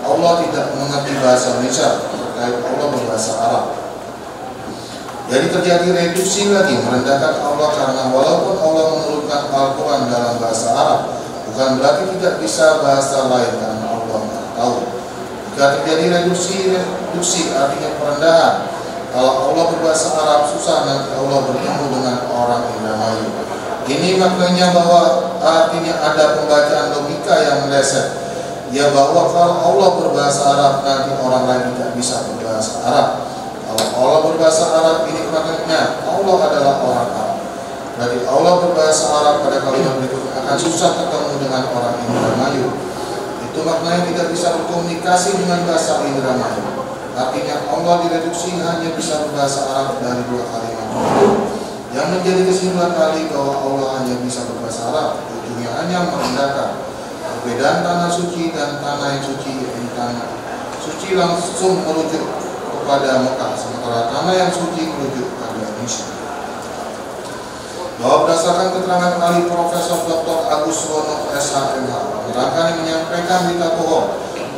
Allah tidak mengerti bahasa Indonesia terkait Allah berbahasa Arab. Jadi terjadi reduksi lagi, merendahkan Allah, karena walaupun Allah menurunkan Al-Quran dalam bahasa Arab, bukan berarti tidak bisa bahasa lain karena Allah Maha tahu. Jika terjadi reduksi artinya perendahan. Kalau Allah berbahasa Arab susah, nanti Allah bertemu dengan orang Indramayu. Ini maknanya bahwa artinya ada pembacaan logika yang meleset. Ya, bahwa kalau Allah berbahasa Arab, nanti orang lain tidak bisa berbahasa Arab. Kalau Allah berbahasa Arab, ini maknanya Allah adalah orang Arab. Berarti Allah berbahasa Arab pada kalimat berikutnya akan susah ketemu dengan orang Indramayu. Itu maknanya tidak bisa berkomunikasi dengan bahasa Indramayu. Artinya Allah direduksi hanya bisa berbahasa Arab dari dua kalimat. Yang menjadi kesimpulan kali bahwa Allah hanya bisa berbahasa Arab, ujungnya hanya merendahkan. Perbedaan tanah suci dan tanah yang suci, yaitu tanah suci langsung merujuk kepada Mekah, sementara tanah yang suci merujuk kepada Indonesia. Bahwa berdasarkan keterangan ahli Profesor Dr. Agus Rono SHMH, menerangkan yang menyampaikan berita bohong.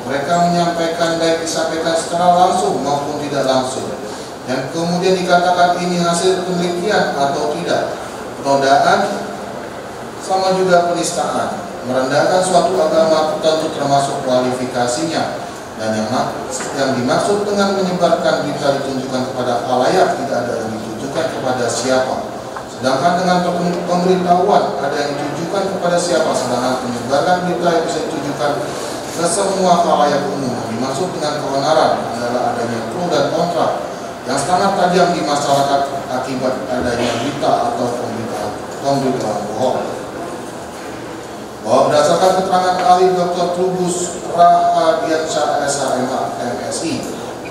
Mereka menyampaikan baik disampaikan secara langsung maupun tidak langsung, yang kemudian dikatakan ini hasil penelitian atau tidak. Penodaan sama juga penistaan, merendahkan suatu agama tertentu termasuk kualifikasinya, dan yang dimaksud dengan menyebarkan berita ditunjukkan kepada khalayak tidak ada yang ditujukan kepada siapa. Sedangkan dengan pemberitahuan ada yang ditujukan kepada siapa, sedangkan penyebaran berita yang bisa ditujukan ke semua khalayak umum. Dimaksud dengan kebenaran adalah adanya pro dan kontra yang sangat tajam di masyarakat akibat adanya berita atau pemberitaan bohong. Bahwa berdasarkan keterangan ahli Dr. Trubus Rahadiansyah SHMH MSI,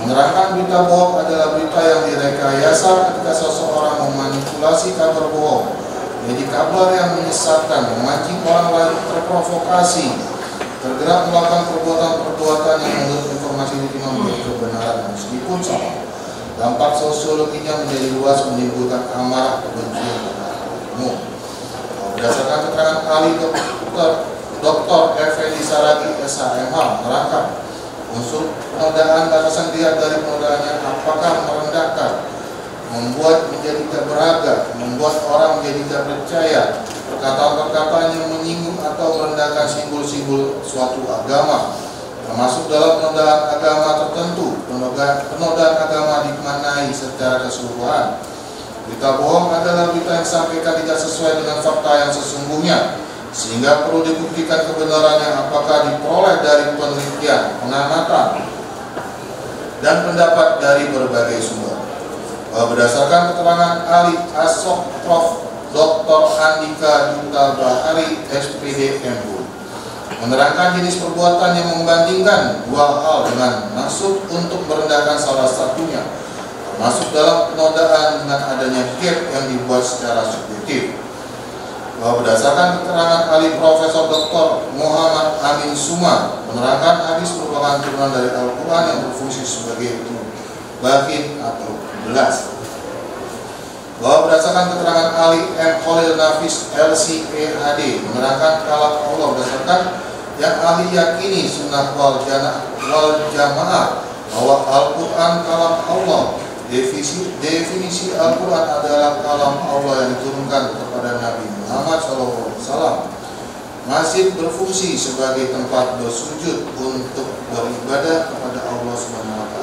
menerangkan berita bohong adalah berita yang direkayasa ketika seseorang memanipulasi kabar bohong menjadi kabar yang menyesatkan, memancing orang lain terprovokasi, tergerak melakukan perbuatan-perbuatan yang menurut informasi diterima menjadi kebenaran, meskipun salah. Dampak sosiologinya menjadi luas, menimbulkan amarah, kebencian pada umum. Berdasarkan keterangan ahli Dr. Effendi Saragi SHMH menerangkan unsur penodaan batasan dilihat dari penodaannya apakah merendahkan, membuat menjadi tidak beragam, membuat orang menjadi tidak percaya, perkataan-perkataan yang menyinggung atau merendahkan simbol-simbol suatu agama, termasuk dalam penodaan agama tertentu. Penodaan agama dimaknai secara keseluruhan. Berita bohong adalah berita yang disampaikan tidak sesuai dengan fakta yang sesungguhnya, sehingga perlu dibuktikan kebenarannya apakah diperoleh dari penelitian, pengamatan, dan pendapat dari berbagai sumber. Berdasarkan keterangan ahli Asok Prof. Dr. Andika Duta Bahari SPD MU, menerangkan jenis perbuatan yang membandingkan dua hal dengan maksud untuk merendahkan salah satunya, termasuk dalam penodaan dengan adanya gap yang dibuat secara subjektif. Berdasarkan keterangan ahli Profesor Dr. Muhammad Amin Suma, menerangkan hadis merupakan turunan dari Al-Quran yang berfungsi sebagai bakin atau belas. Berdasarkan keterangan ahli M. Khalil Nafis LCPHD, menerangkan kalam Allah berdasarkan yang ahli yakini sunnah wal jamaah bahwa Al-Quran kalam Allah. Definisi Al-Quran adalah kalam Allah yang diturunkan kepada Nabi Muhammad SAW, masih berfungsi sebagai tempat bersujud untuk beribadah kepada Allah SWT,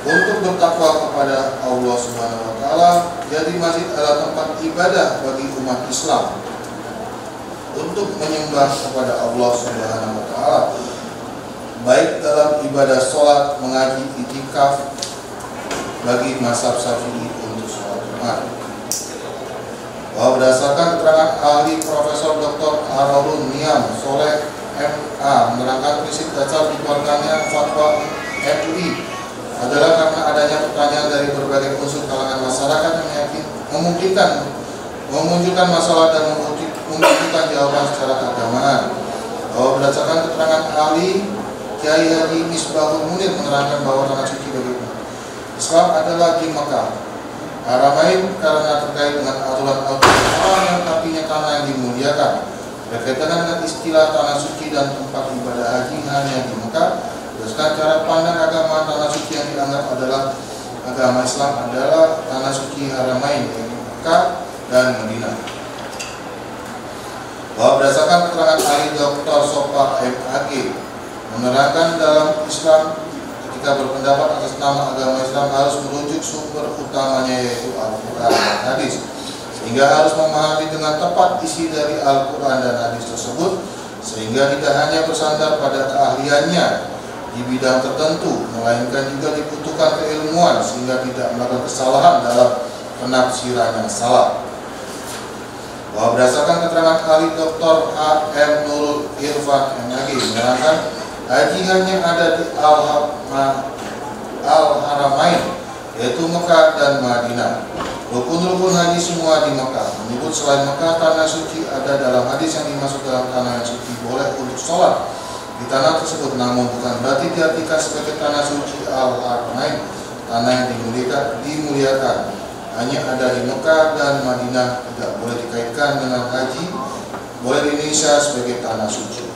untuk bertakwa kepada Allah SWT. Jadi masjid adalah tempat ibadah bagi umat Islam untuk menyembah kepada Allah SWT, baik dalam ibadah sholat, mengaji, itikaf, bagi mazhab Syafi'i untuk sholat Jumat. Berdasarkan keterangan ahli Profesor Dr. Harun Niam Soleh MA, menerangkan prinsip dasar dikeluarkannya fatwa MUI adalah karena adanya pertanyaan dari berbagai unsur kalangan masyarakat yang memunculkan masalah dan membutuhkan jawaban secara keagamaan. Berdasarkan keterangan ahli Kiai Haji Misbahul Munir, menerangkan bahwa tanah suci bagi Islam adalah di Mekah, Haramain, karena terkait dengan aturan-aturan orang yang artinya tanah yang dimuliakan. Berkaitan dengan istilah tanah suci dan tempat ibadah haji hanya di Mekah, Berdasarkan cara pandang agama, tanah suci yang dianggap adalah agama Islam adalah tanah suci Haramain, yaitu Mekah dan Madinah. Bahwa berdasarkan keterangan ahli Dr. Sopa MAG menerangkan dalam Islam ketika berpendapat atas nama agama Islam harus merujuk sumber utamanya yaitu Al-Quran dan Hadis, sehingga harus memahami dengan tepat isi dari Al-Quran dan Hadis tersebut, sehingga tidak hanya bersandar pada keahliannya di bidang tertentu, melainkan juga dibutuhkan keilmuan sehingga tidak melakukan kesalahan dalam penafsiran yang salah. Bahwa berdasarkan keterangan ahli Dr. A.M. Nurul Irfan MAG menerangkan haji hanya ada di Al-Haramain, yaitu Mekah dan Madinah. Rukun-rukun haji semua di Mekah. Menyebut selain Mekah tanah suci ada dalam hadis yang dimaksud dalam tanah yang suci boleh untuk sholat di tanah tersebut, namun bukan berarti diartikan sebagai tanah suci Al-Haramain, tanah yang dimuliakan. Hanya ada di Mekah dan Madinah, tidak boleh dikaitkan dengan haji, boleh di Indonesia sebagai tanah suci.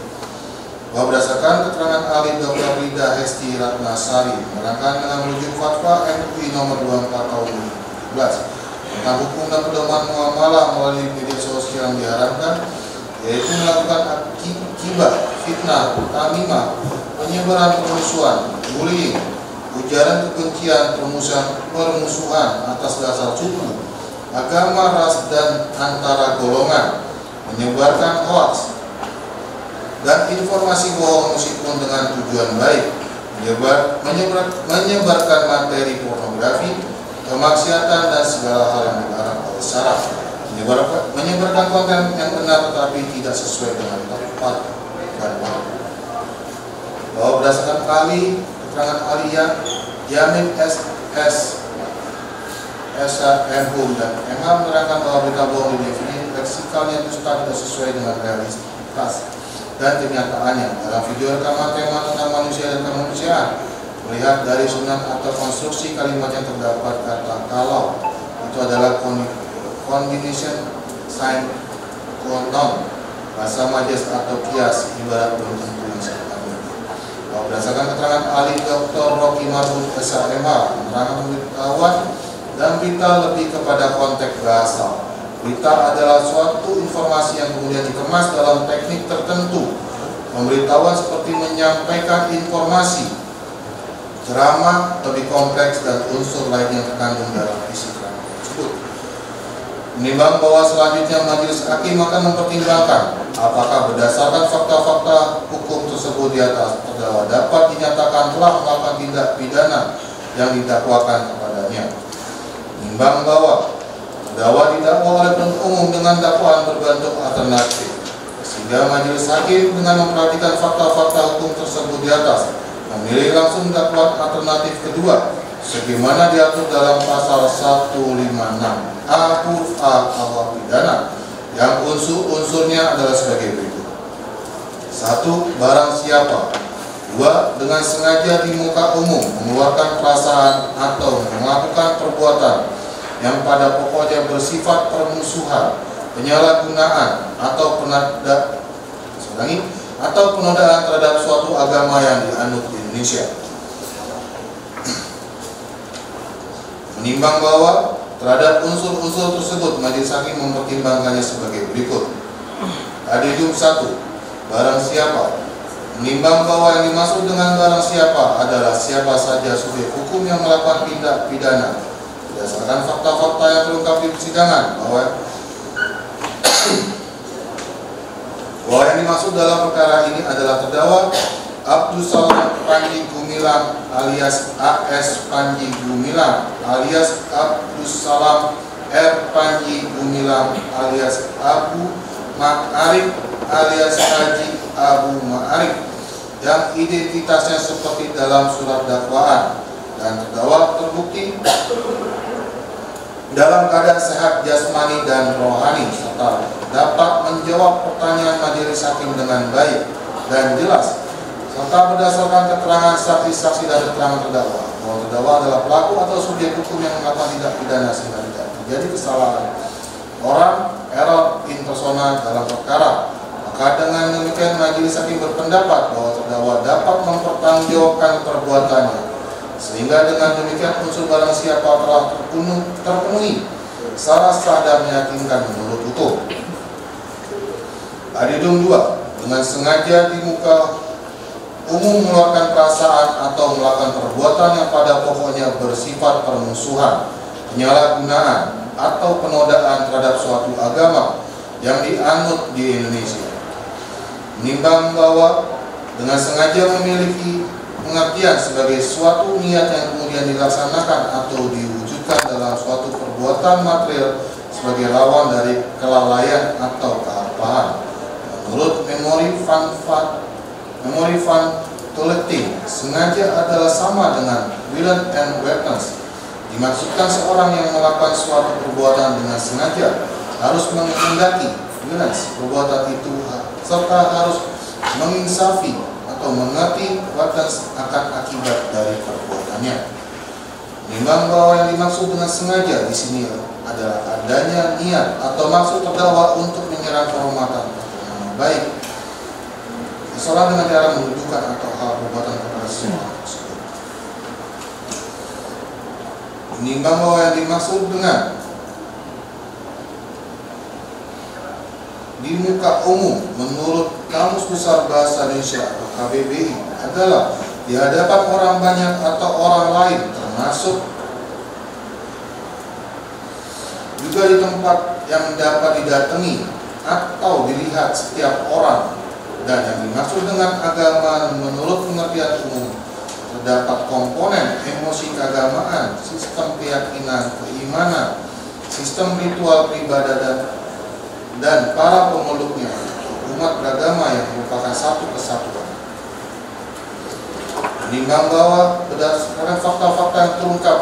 Bahwa berdasarkan keterangan ahli Dr. Rida Hesti Ratnasari menerangkan dengan merujuk fatwa MUI nomor 24 tahun 2012 tentang hukum dan pedoman muamalah melalui media sosial yang diharapkan, yaitu melakukan akibah, fitnah, tamimah, penyebaran permusuhan, bullying, ujaran kebencian, permusuhan atas dasar suku, agama, ras, dan antara golongan, menyebarkan hoaks dan informasi bohong meskipun dengan tujuan baik, menyebarkan materi pornografi, kemaksiatan, dan segala hal yang dilarang oleh syara, menyebarkan konten yang benar tetapi tidak sesuai dengan tepat dan waktu. Bahwa berdasarkan keterangan ahli Yamin S.S. M.Hum dan MH menerangkan bahwa berita bohong didefinisi leksikalnya dusta tidak sesuai dengan realitas dan kenyataannya. Dalam video rekaman tema tentang manusia dan kemanusiaan, melihat dari sunat atau konstruksi kalimat yang terdapat kata kalau itu adalah combination sign pronoun, bahasa majaz atau kias, ibarat belum tentu yang sebenarnya. Berdasarkan keterangan ahli Dr. Rocky Marbun SMH, menerangkan pemberitahuan dan berita lebih kepada konteks bahasa. Berita adalah suatu informasi yang kemudian dikemas dalam teknik tertentu. Pemberitahuan seperti menyampaikan informasi, ceramah lebih kompleks dan unsur lain yang terkandung dalam isi ceramah tersebut. Menimbang bahwa selanjutnya majelis hakim akan mempertimbangkan apakah berdasarkan fakta-fakta hukum tersebut di atas terdakwa dapat dinyatakan telah melakukan tindak pidana yang didakwakan kepadanya. Menimbang bahwa terdakwa didakwa oleh penuntut umum dengan dakwaan berbentuk alternatif, sehingga majelis hakim dengan memperhatikan fakta-fakta hukum tersebut di atas memilih langsung dakwaan alternatif kedua sebagaimana diatur dalam pasal 156A huruf A KUH pidana, yang unsur-unsurnya adalah sebagai berikut. 1. Barang siapa. 2. Dengan sengaja di muka umum mengeluarkan perasaan atau melakukan perbuatan yang pada pokoknya bersifat permusuhan, penyalahgunaan atau penodaan terhadap suatu agama yang dianut di Indonesia. Menimbang bahwa terhadap unsur-unsur tersebut majelis hakim mempertimbangkannya sebagai berikut. Adendum 1. Barang siapa. Menimbang bahwa yang dimaksud dengan barang siapa adalah siapa saja subjek hukum yang melakukan tindak pidana berdasarkan fakta-fakta yang terungkap di persidangan, bahwa yang dimaksud dalam perkara ini adalah terdakwa Abdus Salam Panji Gumilang alias AS Panji Gumilang alias Abdus Salam R Panji Gumilang alias Abu Ma'arif alias Haji Abu Ma'arif yang identitasnya seperti dalam surat dakwaan, dan terdakwa terbukti dalam keadaan sehat jasmani dan rohani serta dapat menjawab pertanyaan majelis hakim dengan baik dan jelas, serta berdasarkan keterangan saksi-saksi dan keterangan terdakwa bahwa terdakwa adalah pelaku atau subjek hukum yang melakukan tindak pidana sehingga tidak terjadi kesalahan orang error in persona dalam perkara, maka Maka dengan demikian majelis hakim berpendapat bahwa terdakwa dapat mempertanggungjawabkan perbuatannya, sehingga dengan demikian unsur barang siapa telah terpenuhi secara sah dan meyakinkan menurut hukum. Adendum 2, dengan sengaja di muka umum mengeluarkan perasaan atau melakukan perbuatan yang pada pokoknya bersifat permusuhan, penyalahgunaan, atau penodaan terhadap suatu agama yang dianut di Indonesia. Menimbang bahwa dengan sengaja memiliki pengertian sebagai suatu niat yang kemudian dilaksanakan atau diwujudkan dalam suatu perbuatan material sebagai lawan dari kelalaian atau kealpaan. Menurut Memory Fund Collecting, sengaja adalah sama dengan willing and wanton. Dimaksudkan seorang yang melakukan suatu perbuatan dengan sengaja harus menghendaki perbuatan itu serta harus menginsafi atau mengerti akan akibat dari perbuatannya. Menimbang bahwa yang dimaksud dengan sengaja di sini adalah adanya niat atau maksud terdakwa untuk menyerang kehormatan atau nama baik seseorang dengan cara menunjukkan atau hal perbuatan kepada seseorang tersebut. Menimbang bahwa yang dimaksud dengan di muka umum menurut Kamus Besar Bahasa Indonesia atau KBBI adalah di hadapan orang banyak atau orang lain, termasuk juga di tempat yang dapat didatangi atau dilihat setiap orang. Dan yang dimaksud dengan agama menurut pengertian umum terdapat komponen emosi keagamaan, sistem keyakinan, keimanan, sistem ritual beribadah dan para pemeluknya, umat beragama yang merupakan satu kesatuan. Menimbang bahwa berdasarkan fakta-fakta yang terungkap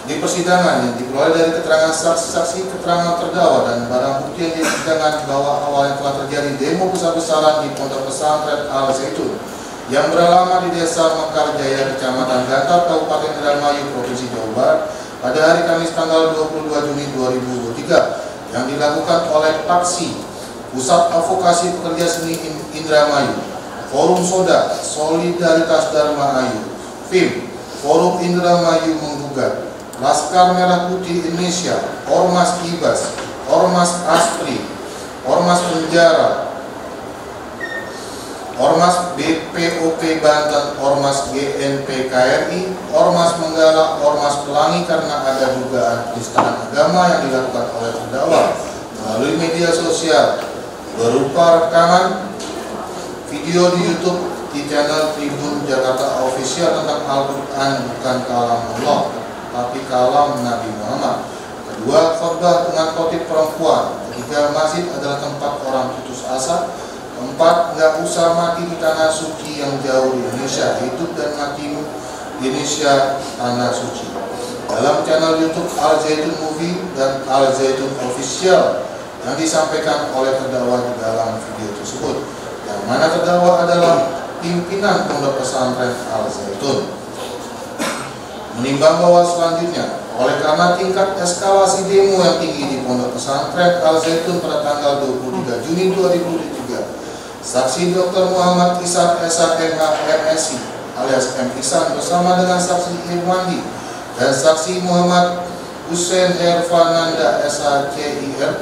di persidangan yang diperoleh dari keterangan saksi-saksi, keterangan terdakwa dan barang bukti yang dipersidangan bahwa awalnya telah terjadi demo besar-besaran di Pondok Pesantren Al Zaitun yang beralamat di Desa Mekar Jaya, Kecamatan Gantar, Kabupaten Indramayu, Provinsi Jawa Barat pada hari Kamis tanggal 22 Juni 2023 yang dilakukan oleh PAKSI, Pusat Advokasi Pekerja Seni Indramayu, Forum Soda, Solidaritas Dharma Ayu, FIM, Forum Indramayu Menggugat, Laskar Merah Putih Indonesia, Ormas Ibas, Ormas Aspri, Ormas Penjara, Ormas BPOP Banten, Ormas GNP KRI, Ormas Menggala, Ormas Pelangi karena ada dugaan penistaan agama yang dilakukan oleh terdakwa melalui media sosial berupa rekaman video di YouTube di channel Tribun Jakarta Official tentang Al-Quran bukan kalam Allah tapi kalam Nabi Muhammad. Kedua, khotbah dengan khotib perempuan. Ketiga, masjid adalah tempat orang putus asa. Keempat, nggak usah mati di tanah suci yang jauh di Indonesia, hidup dan matimu di Indonesia tanah suci. Dalam channel YouTube Al Zaitun Movie dan Al Zaitun Official yang disampaikan oleh terdakwa di dalam video tersebut, yang mana terdakwa adalah pimpinan Pondok Pesantren Al Zaitun. Menimbang bahwa selanjutnya, oleh karena tingkat eskalasi demo yang tinggi di Pondok Pesantren Al Zaitun pada tanggal 23 Juni 2023, Saksi Dr. Muhammad Ihsan SH MSI alias M. Ihsan bersama dengan Saksi Irwandi dan Saksi Muhammad Hussein Herfananda SHCIRP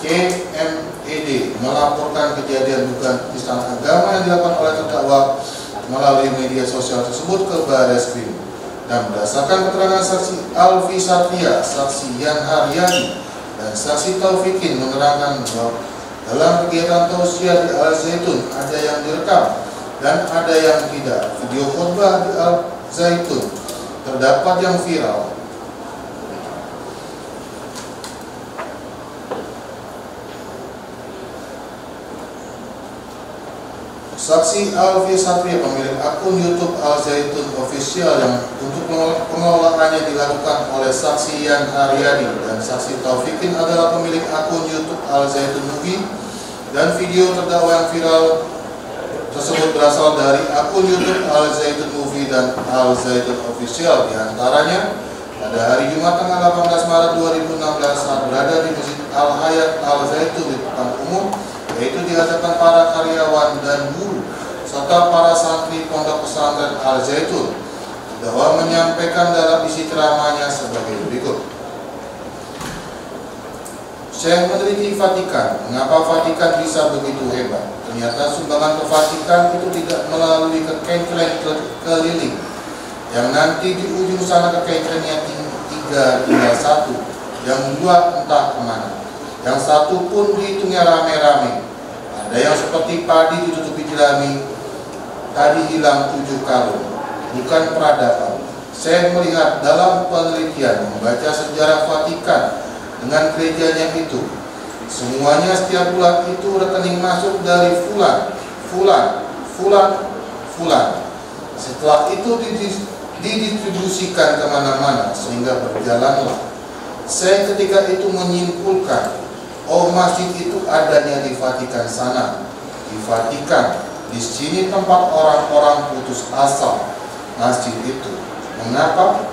KMED melaporkan kejadian dugaan penistaan agama yang dilakukan oleh terdakwa melalui media sosial tersebut ke Barreskrim. Dan berdasarkan keterangan Saksi Alfi Satria, Saksi Yan Haryadi, dan Saksi Taufikin menerangkan bahwa dalam kegiatan tausiah di Al Zaitun ada yang direkam dan ada yang tidak. Video khotbah di Al Zaitun terdapat yang viral. Saksi Alfi Satria, pemilik akun YouTube Al Zaitun Official yang untuk pengelolaannya dilakukan oleh Saksi Yan Haryadi, dan Saksi Taufikin adalah pemilik akun YouTube Al Zaitun Movie, dan video terdakwa yang viral tersebut berasal dari akun YouTube Al Zaitun Movie dan Al Zaitun Official diantaranya, dan Pada hari Jumat tanggal 18 Maret 2016 saat berada di Masjid Al-Hayat Al-Zaitun di depan umum, yaitu di hadapan para karyawan dan guru serta para santri Pondok Pesantren Al-Zaitun, terdakwa menyampaikan dalam isi ceramahnya sebagai berikut. Saya meneliti Vatikan. Mengapa Vatikan bisa begitu hebat? Ternyata sumbangan ke Vatikan itu tidak melalui kekencelan keliling, yang nanti di ujung sana kekencelannya tinggal satu, yang dua entah kemana, yang satu pun dihitungnya rame-rame. Ada yang seperti padi ditutupi jerami, tadi hilang 7 karung, bukan peradaban. Saya melihat dalam penelitian membaca sejarah Vatikan dengan gerejanya itu, semuanya setiap bulan itu rekening masuk dari fulan. Setelah itu didistribusikan kemana-mana sehingga berjalanlah. Saya ketika itu menyimpulkan, oh masjid itu adanya di Vatikan sana. Di Vatikan, di sini tempat orang-orang putus asa masjid itu. Mengapa?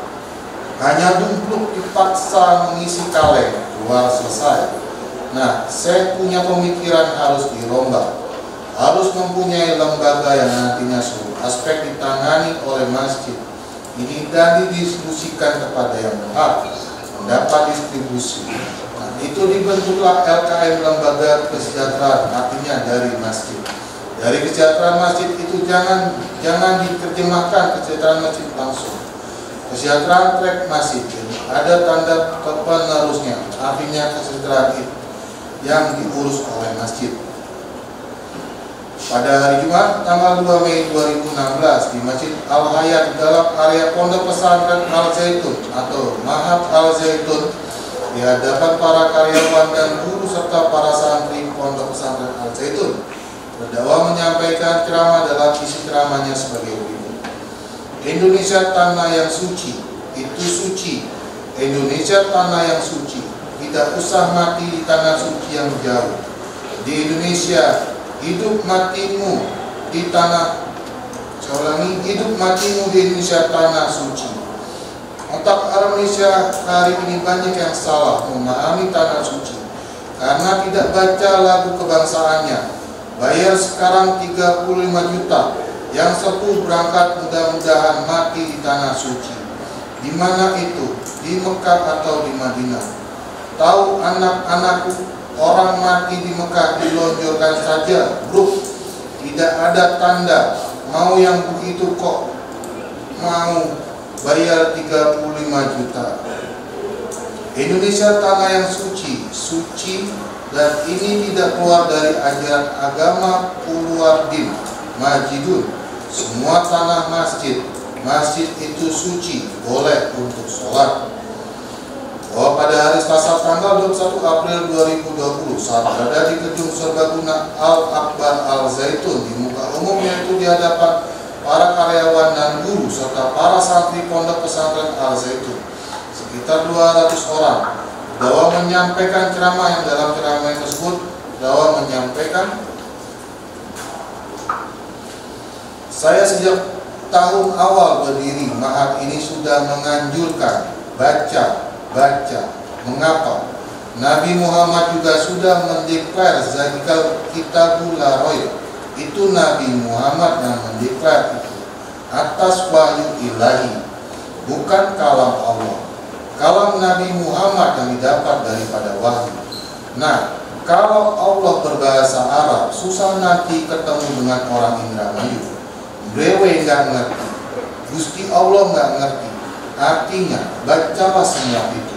Hanya dumpluk dipaksa mengisi kaleng, keluar selesai. Nah, saya punya pemikiran harus dirombak. Harus mempunyai lembaga yang nantinya seluruh aspek ditangani oleh masjid ini dan didistribusikan kepada yang berhak mendapat distribusi. Nah, itu dibentuklah LKM, Lembaga Kesejahteraan, artinya dari masjid. Dari kesejahteraan masjid itu jangan diterjemahkan kesejahteraan masjid langsung. Kesejahteraan trek masjid ada tanda penerusnya, artinya kesejahteraan itu yang diurus oleh masjid. Pada hari Jumat tanggal 2 Mei 2016 di Masjid Al-Hayat dalam area Pondok Pesantren Al-Zaitun atau Mahat Al-Zaitun, di hadapan para karyawan dan guru serta para santri Pondok Pesantren Al-Zaitun, terdakwa menyampaikan ceramah dalam isi ceramahnya sebagai berikut. Indonesia tanah yang suci, itu suci. Indonesia tanah yang suci, tidak usah mati di tanah suci yang jauh. Di Indonesia, hidup matimu di tanah, saya ulangi, hidup matimu di Indonesia tanah suci. Otak Indonesia hari ini banyak yang salah memahami tanah suci karena tidak baca lagu kebangsaannya. Bayar sekarang 35 juta, yang sepuh berangkat mudah-mudahan mati di tanah suci. Di mana itu? Di Mekah atau di Madinah? Tahu anak-anakku, orang mati di Mekah dilonjorkan saja, bro. Tidak ada tanda. Mau yang begitu kok mau bayar 35 juta. Indonesia tanah yang suci, dan ini tidak keluar dari ajaran agama Purwadin Majidun. Semua tanah masjid itu suci, boleh untuk sholat. Bahwa pada hari Selasa tanggal 21 April 2020 saat berada di gedung serbaguna Al-Akbar Al-Zaitun di muka umum, yaitu di hadapan para karyawan dan guru serta para santri Pondok Pesantren Al-Zaitun sekitar 200 orang, terdakwa menyampaikan ceramah yang dalam ceramah tersebut terdakwa menyampaikan, saya sejak tahun awal berdiri Mahat ini sudah menganjurkan baca. Mengapa? Nabi Muhammad juga sudah mendeklar zalikal kitabul la raib. Itu Nabi Muhammad yang mendeklar itu atas wahyu ilahi, bukan kalam Allah. Kalam Nabi Muhammad yang didapat daripada wahyu. Nah, kalau Allah berbahasa Arab, susah nanti ketemu dengan orang Indramayu. Brewe nggak ngerti, Gusti Allah nggak ngerti. Artinya, bacalah semua itu.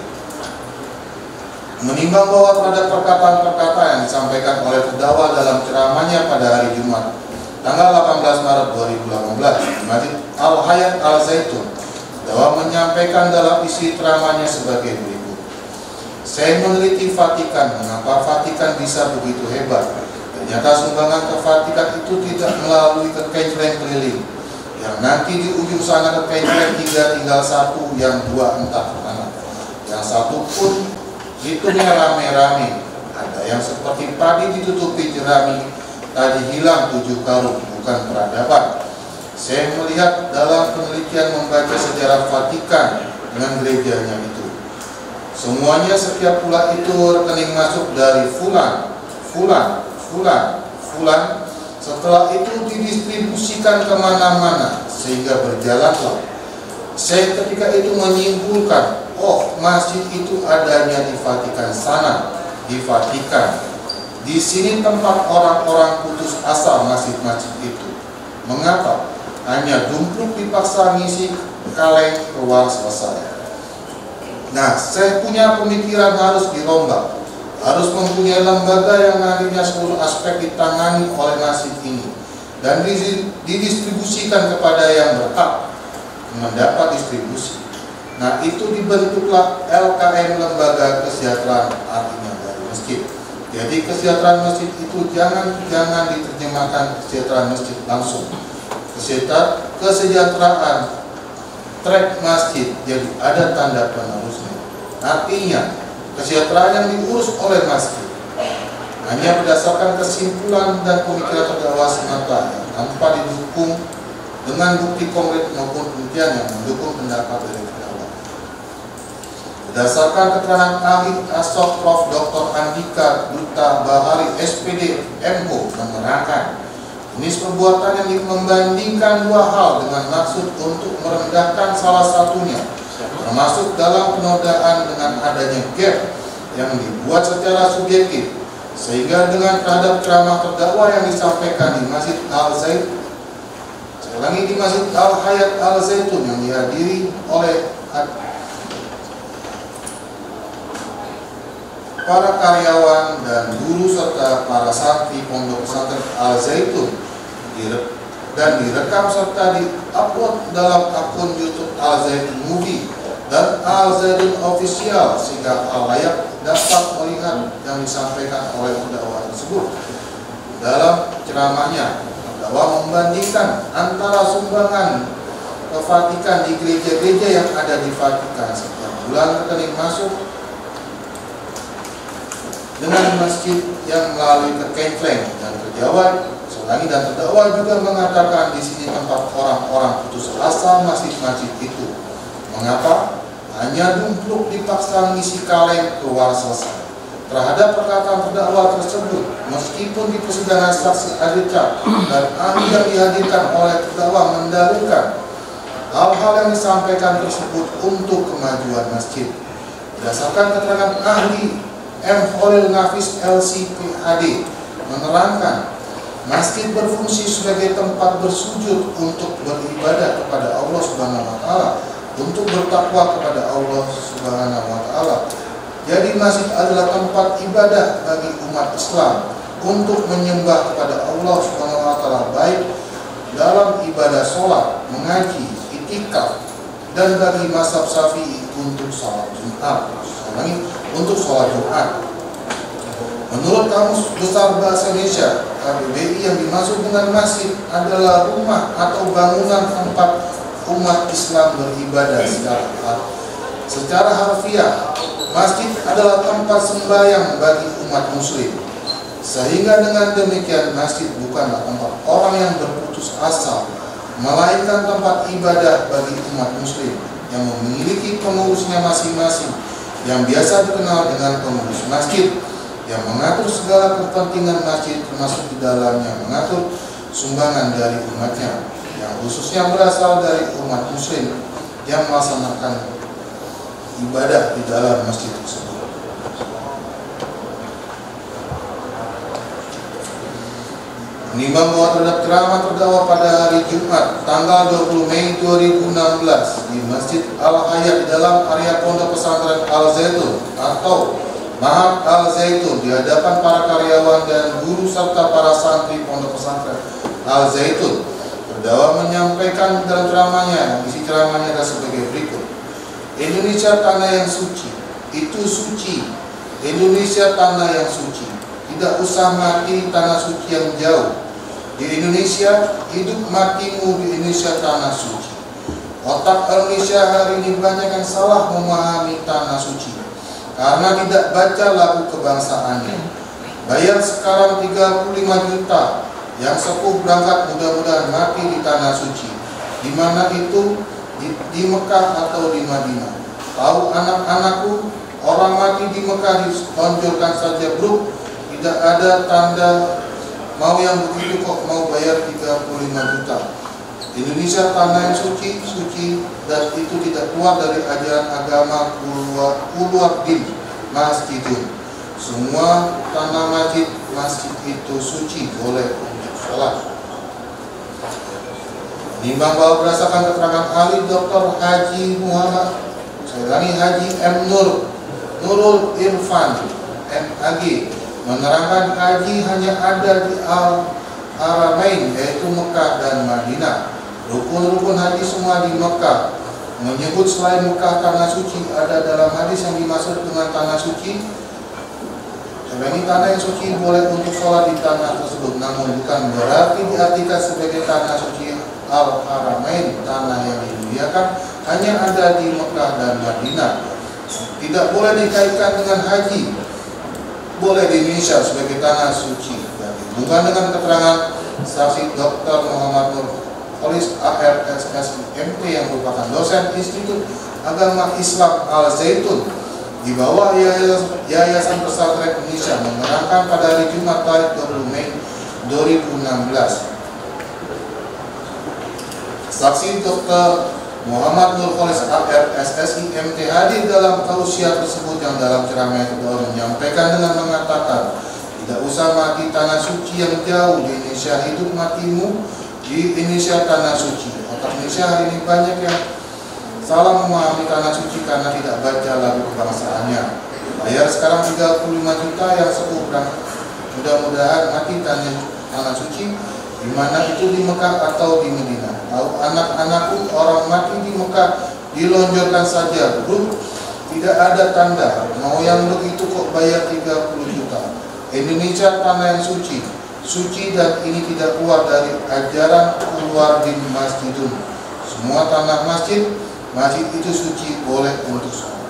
Menimbang bahwa terhadap perkataan-perkataan yang disampaikan oleh terdakwa dalam ceramahnya pada hari Jumat, tanggal 18 Maret 2018, di Masjid Al-Hayat Al-Zaitun, terdakwa menyampaikan dalam isi ceramahnya sebagai berikut. Saya meneliti Vatikan, mengapa Vatikan bisa begitu hebat? Ternyata sumbangan ke Vatikan itu tidak melalui kekencelan keliling, yang nanti di ujung sana kekencelan tinggal satu, yang dua entah kemana, yang satu pun hitungnya rame-rame. Ada yang seperti padi ditutupi jerami, tadi hilang 7 karung, bukan peradaban. Saya melihat dalam penelitian membaca sejarah Vatikan dengan gerejanya itu. Semuanya setiap pula itu rekening masuk dari fulan, fulan, fulan, fulan. Setelah itu didistribusikan kemana-mana sehingga berjalanlah. Saya ketika itu menyimpulkan, oh masjid itu adanya di Vatikan sana, di Vatikan. Di sini tempat orang-orang putus asa masjid-masjid itu. Mengapa? Hanya dumpluk dipaksa ngisi kaleng keluar selesai. Nah, saya punya pemikiran harus dirombak, harus mempunyai lembaga yang nantinya seluruh aspek ditangani oleh masjid ini dan didistribusikan kepada yang berhak mendapat distribusi. Nah, itu dibentuklah LKM, Lembaga Kesejahteraan, artinya dari masjid. Jadi kesejahteraan masjid itu jangan diterjemahkan kesejahteraan masjid langsung. Kesejahteraan trek masjid, jadi ada tanda penerusnya. Artinya kesejahteraan yang diurus oleh masjid hanya berdasarkan kesimpulan dan pemikiran terdakwa semata tanpa didukung dengan bukti konkret maupun pembuktian yang mendukung pendapat dari terdakwa. Berdasarkan keterangan ahli ASOK Prof. Dr. Andika Duta Bahari SPD MO menerangkan, jenis perbuatan yang membandingkan dua hal dengan maksud untuk merendahkan salah satunya, termasuk dalam penodaan dengan adanya gap yang dibuat secara subjektif, sehingga dengan terhadap ceramah terdakwa yang disampaikan di Masjid Al-Zaitun, saya ulangi, di Masjid Al-Hayat Al-Zaitun yang dihadiri oleh para karyawan dan guru serta para santri Pondok Pesantren Al-Zaitun dan direkam serta diupload dalam akun YouTube Al-Zaitun Movie dan Al-Zaitun Official sehingga halayak dapat melihat yang disampaikan oleh terdakwa tersebut. Dalam ceramahnya, terdakwa membandingkan antara sumbangan ke Vatikan di gereja-gereja yang ada di Vatikan setiap bulan rekening masuk dengan masjid yang melalui kekentreng dan terjawab. Selagi dan terdakwa juga mengatakan di sini tempat orang-orang putus asa masjid-masjid itu. Mengapa? Hanya dumpluk dipaksa ngisi kaleng keluar selesai. Terhadap perkataan terdakwa tersebut, meskipun di persidangan saksi advokat dan ahli yang dihadirkan oleh terdakwa mendalilkan hal-hal yang disampaikan tersebut untuk kemajuan masjid. Berdasarkan keterangan ahli M. Khalil Nafis LCPHD menerangkan, masjid berfungsi sebagai tempat bersujud untuk beribadah kepada Allah Subhanahu wa Ta'ala, untuk bertakwa kepada Allah Subhanahu wa Ta'ala. Jadi masjid adalah tempat ibadah bagi umat Islam untuk menyembah kepada Allah Subhanahu wa Ta'ala, baik dalam ibadah sholat, mengaji, itikaf, dan bagi mazhab Syafi'i untuk sholat Jumat. Untuk sholat Jumat. Menurut Kamus Besar Bahasa Indonesia KBBI, yang dimaksud dengan masjid adalah rumah atau bangunan tempat umat Islam beribadah secara harfiah. Masjid adalah tempat sembahyang bagi umat muslim. Sehingga dengan demikian masjid bukanlah tempat orang yang berputus asa, melainkan tempat ibadah bagi umat muslim yang memiliki pengurusnya masing-masing, yang biasa dikenal dengan pengurus masjid, yang mengatur segala kepentingan masjid, termasuk di dalamnya mengatur sumbangan dari umatnya, yang khususnya berasal dari umat muslim yang melaksanakan ibadah di dalam masjid tersebut. Menimbang bahwa terhadap ceramah terdakwa pada hari Jumat tanggal 20 Mei 2016 di Masjid Al-Hayat di dalam area Pondok Pesantren Al-Zaitun atau Mahat Al-Zaitun di hadapan para karyawan dan guru serta para santri Pondok Pesantren Al-Zaitun, terdakwa menyampaikan dalam ceramahnya, isi ceramahnya adalah sebagai berikut. Indonesia tanah yang suci, itu suci. Indonesia tanah yang suci. Tidak usah mati tanah suci yang jauh. Di Indonesia, hidup matimu di Indonesia tanah suci. Otak Indonesia hari ini banyak yang salah memahami tanah suci karena tidak baca lagu kebangsaannya. Bayar sekarang 35 juta, yang sepuh berangkat mudah-mudahan mati di tanah suci. Di mana itu? Di Mekah atau di Madinah. Tahu anak-anakku, orang mati di Mekah ditonjolkan saja bro, tidak ada tanda. Mau yang begitu kok mau bayar 35 juta. Indonesia tanah yang suci dan itu tidak keluar dari ajaran agama keluar din masjidun. Semua tanah masjid itu suci, boleh untuk sholat. Nimbang bahwa berdasarkan keterangan ahli Dr. Haji Muhammad, saya ulangi, Haji M. Nurul Irfan MAG, menerangkan haji hanya ada di Al-Haramain, yaitu Mekah dan Madinah. Rukun-rukun haji semua di Mekah. Menyebut selain Mekah tanah suci, ada dalam hadis yang dimaksud dengan tanah suci. Sebenarnya tanah yang suci boleh untuk sholat di tanah tersebut, namun bukan berarti diartikan sebagai tanah suci Al-Haramain, tanah yang dimuliakan hanya ada di Mekah dan Madinah. Tidak boleh dikaitkan dengan haji, boleh di Indonesia sebagai tanah suci. Bukan dengan keterangan saksi Dr. Muhammad Nur Kholis ARSSMT yang merupakan dosen Institut Agama Islam Al-Zaitun di bawah Yayasan Pesantren Indonesia, menerangkan pada hari Jumat tarikh 20 Mei 2016. Saksi Dr. Muhammad Nur Kholis ARSSI MT hadir dalam tausiah tersebut yang dalam ceramah kedua menyampaikan dengan mengatakan, tidak usah mati tanah suci yang jauh, di Indonesia hidup matimu, di Indonesia tanah suci. Otak Indonesia hari ini banyak yang salah memahami tanah suci karena tidak baca lagu kebangsaannya. Bayar sekarang 35 juta yang sekurang, mudah-mudahan mati tanah suci, di mana itu di Mekah atau di Madinah. Tahu anak-anakku, orang mati di Mekah dilonjorkan saja bro, tidak ada tanda. Mau yang begitu kok bayar 30 juta. Indonesia tanah yang suci dan ini tidak keluar dari ajaran keluar din masjidun. Semua tanah masjid itu suci, boleh untuk sholat.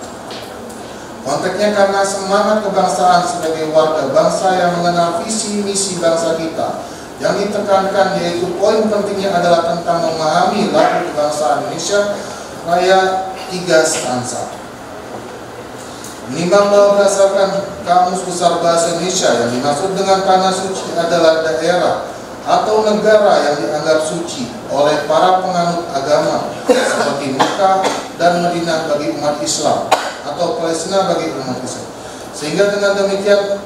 Konteksnya karena semangat kebangsaan sebagai warga bangsa yang mengenal visi misi bangsa kita. Yang ditekankan yaitu poin pentingnya adalah tentang memahami lagu kebangsaan Indonesia Raya 3 stanza. Menimbang bahwa berdasarkan Kamus Besar Bahasa Indonesia, yang dimaksud dengan tanah suci adalah daerah atau negara yang dianggap suci oleh para penganut agama seperti Mekah dan Madinah bagi umat Islam atau Palestina bagi umat Islam. Sehingga dengan demikian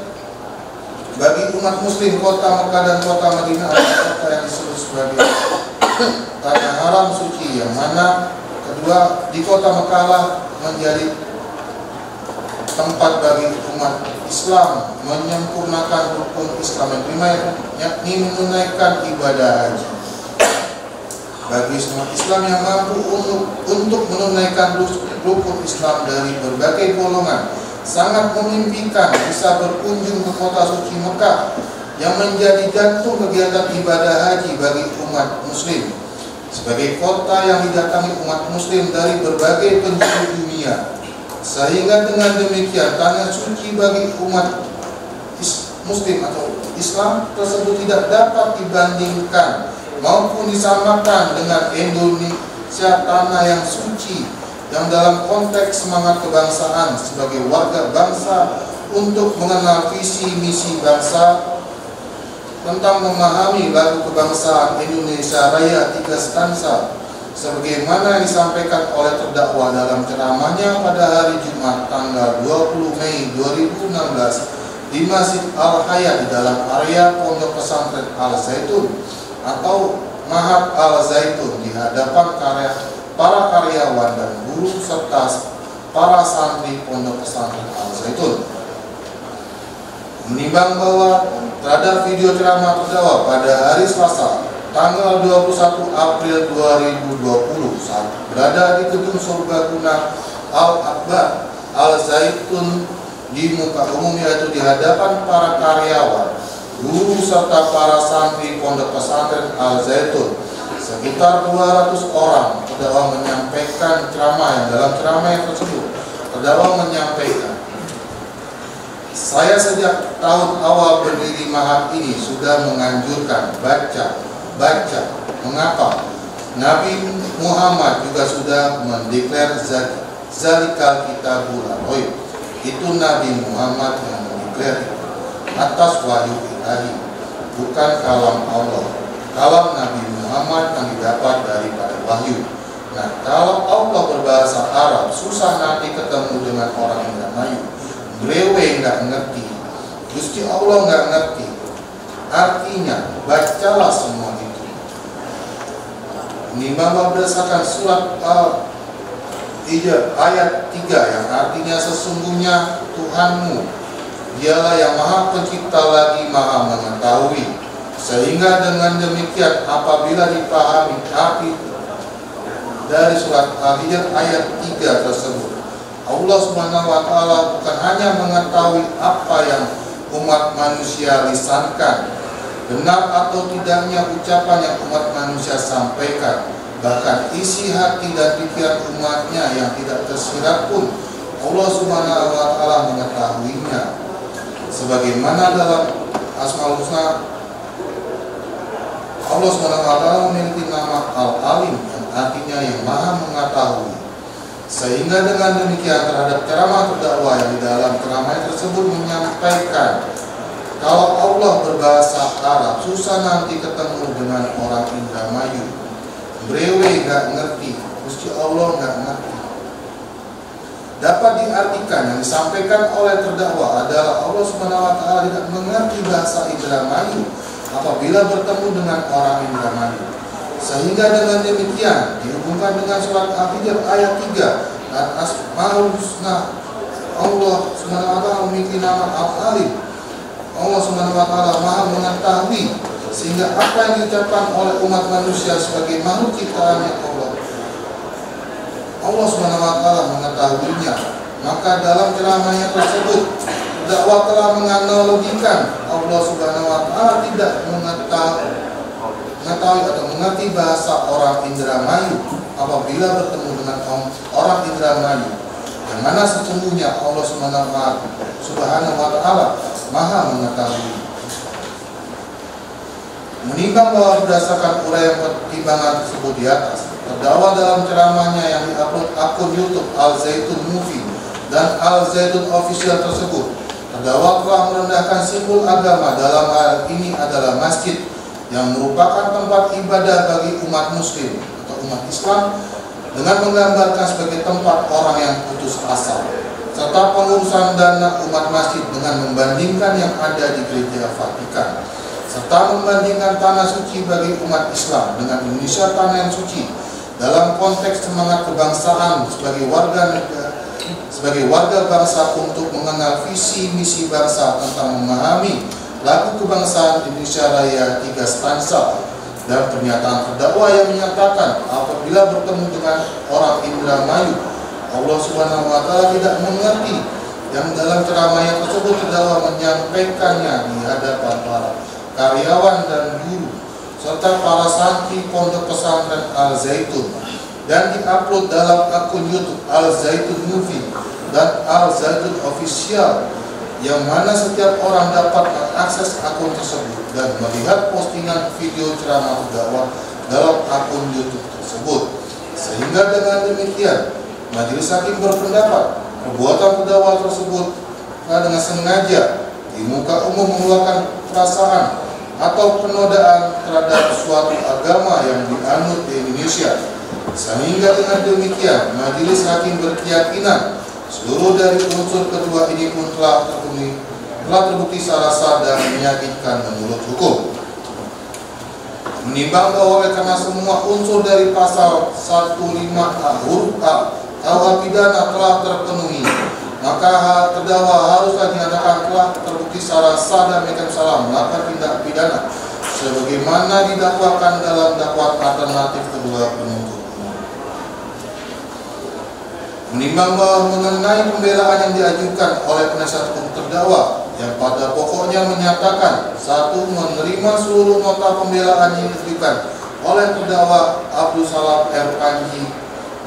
bagi umat Muslim, kota Mekah dan kota Madinah adalah kota yang disebut sebagai tanah haram suci, yang mana kedua di kota Mekah lah menjadi tempat bagi umat Islam menyempurnakan rukun Islam yang kelima, yakni menunaikan ibadah haji. Bagi semua Islam yang mampu untuk menunaikan rukun Islam dari berbagai golongan, sangat memimpikan bisa berkunjung ke kota suci Mekah yang menjadi jantung kegiatan ibadah haji bagi umat Muslim, sebagai kota yang didatangi umat Muslim dari berbagai penjuru dunia. Sehingga dengan demikian tanah suci bagi umat Muslim atau Islam tersebut tidak dapat dibandingkan maupun disamakan dengan Indonesia tanah yang suci, yang dalam konteks semangat kebangsaan sebagai warga bangsa untuk mengenal visi misi bangsa, tentang memahami lagu kebangsaan Indonesia Raya 3 stanza sebagaimana yang disampaikan oleh terdakwa dalam ceramahnya pada hari Jumat tanggal 20 Mei 2016 di Masjid Al-Hayat di dalam area Pondok Pesantren Al-Zaitun atau Mahat Al-Zaitun di hadapan para karyawan dan guru serta para santri Pondok Pesantren Al-Zaitun. Menimbang bahwa terhadap video ceramah terdakwa pada hari Selasa tanggal 21 April 2020 saat berada di gedung Serbaguna Al-Akbar Al-Zaitun di muka umum, yaitu di hadapan para karyawan, guru serta para santri Pondok Pesantren Al-Zaitun sekitar 200 orang, terdakwa menyampaikan ceramah. Yang dalam ceramah tersebut terdakwa menyampaikan, saya sejak tahun awal berdiri Mahat ini sudah menganjurkan baca. Mengapa? Nabi Muhammad juga sudah mendeklar Zalikal kitabul roib. Itu Nabi Muhammad yang mendeklarasi atas wahyu ilahi, bukan kalam Allah. Kalam Nabi Muhammad yang didapat daripada wahyu. Nah, kalau Allah berbahasa Arab, susah nanti ketemu dengan orang Indramayu. Brewe nggak ngerti, Gusti Allah nggak ngerti. Artinya, bacalah semua itu. Ini Bapak berdasarkan surat Al-Hijr ayat 3 yang artinya sesungguhnya Tuhanmu, Dialah yang Maha Pencipta lagi Maha Mengetahui. Sehingga dengan demikian apabila dipahami arti dari surat Al-Hijr ayat 3 tersebut, Allah Subhanahu wa Ta'ala bukan hanya mengetahui apa yang umat manusia lisankan, benar atau tidaknya ucapan yang umat manusia sampaikan, bahkan isi hati dan pikiran umatnya yang tidak tersirat pun Allah Subhanahu wa Ta'ala mengetahuinya. Sebagaimana dalam Asmaul Husna, Allah Subhanahu wa Ta'ala memiliki nama Al-Alim yang artinya yang Maha Mengetahui. Sehingga dengan demikian terhadap ceramah terdakwa yang di dalam ceramah tersebut menyampaikan kalau Allah berbahasa Arab, susah nanti ketemu dengan orang Indramayu. Brewe gak ngerti, Gusti Allah gak ngerti. Dapat diartikan yang disampaikan oleh terdakwa adalah Allah Subhanahu wa Ta'ala tidak mengerti bahasa Indramayu apabila bertemu dengan orang Indramayu. Sehingga dengan demikian dihubungkan dengan surat Al-Hijr ayat 3 dan Asmaul Husna, Allah Subhanahu wa Ta'ala memiliki nama Al-Alim. Allah Subhanahu wa Ta'ala Maha Mengetahui, sehingga apa yang diucapkan oleh umat manusia sebagai makhluk ciptaannya Allah Subhanahu wa Ta'ala mengetahuinya. Maka dalam ceramahnya tersebut dakwah telah menganalogikan Allah Subhanahu wa Ta'ala tidak mengetahui atau mengerti bahasa orang Indramayu apabila bertemu dengan orang Indramayu, yang mana sesungguhnya Allah Subhanahu wa Ta'ala Maha Mengetahui. Menimbang bahwa berdasarkan uraian pertimbangan tersebut di atas, terdakwa dalam ceramahnya yang diupload akun YouTube Al-Zaitun Movie dan Al-Zaitun Official tersebut, terdakwa telah merendahkan simbol agama, dalam hal ini adalah masjid, yang merupakan tempat ibadah bagi umat muslim atau umat Islam, dengan menggambarkan sebagai tempat orang yang putus asa, serta pengurusan dana umat masjid dengan membandingkan yang ada di gereja Vatikan, serta membandingkan tanah suci bagi umat Islam dengan Indonesia tanah yang suci dalam konteks semangat kebangsaan sebagai warga bangsa untuk mengenal visi misi bangsa tentang memahami lagu kebangsaan Indonesia Raya 3 stansa. Dan pernyataan terdakwa yang menyatakan apabila bertemu dengan orang Indramayu, Allah Subhanahu wa Ta'ala tidak mengerti, yang dalam ceramahnya tersebut terdakwa menyampaikannya di hadapan para karyawan dan guru serta para santri pondok pesantren Al-Zaitun, dan diupload dalam akun YouTube Al-Zaitun Movie dan Al-Zaitun Official, yang mana setiap orang dapat mengakses akun tersebut dan melihat postingan video ceramah terdakwa dalam akun YouTube tersebut. Sehingga dengan demikian majelis hakim berpendapat perbuatan terdakwa tersebut dengan sengaja di muka umum mengeluarkan perasaan atau penodaan terhadap suatu agama yang dianut di Indonesia. Sehingga dengan demikian majelis hakim berkeyakinan seluruh dari unsur kedua ini pun telah terbukti secara sah dan menyakitkan menurut hukum. Menimbang bahwa karena semua unsur dari pasal 15A huruf A KUH pidana telah terpenuhi, maka terdakwa haruslah dinyatakan telah terbukti secara sah dan menyatakan salah melakukan tindak pidana sebagaimana didakwakan dalam dakwaan alternatif kedua penuntut. Menimbang bahwa mengenai pembelaan yang diajukan oleh penasihat hukum terdakwa yang pada pokoknya menyatakan 1. Menerima seluruh nota pembelaan yang diberikan oleh terdakwa Abdul Salam R. Panji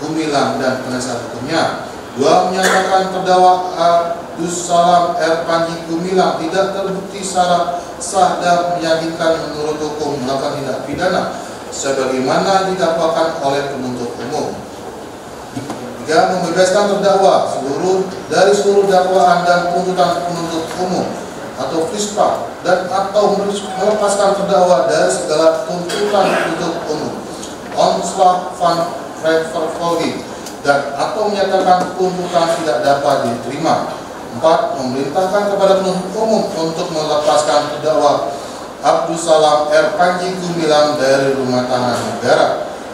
Gumilang dan penasihat hukumnya. 2. Menyatakan terdakwa Abdul Salam R. Panji Gumilang tidak terbukti secara sah dan meyakinkan menurut hukum melakukan tindak pidana sebagaimana didakwakan oleh penuntut umum. 3. 3. Membebaskan terdakwa dari seluruh dakwaan dan tuntutan penuntut umum atau FISPA dan atau melepaskan terdakwa dari segala tuntutan penuntut umum onslaught van revervolging dan atau menyatakan tuntutan tidak dapat diterima. 4. Memerintahkan kepada penuntut umum untuk melepaskan terdakwa Abdus Salam R. Panji Gumilang dari rumah tahanan negara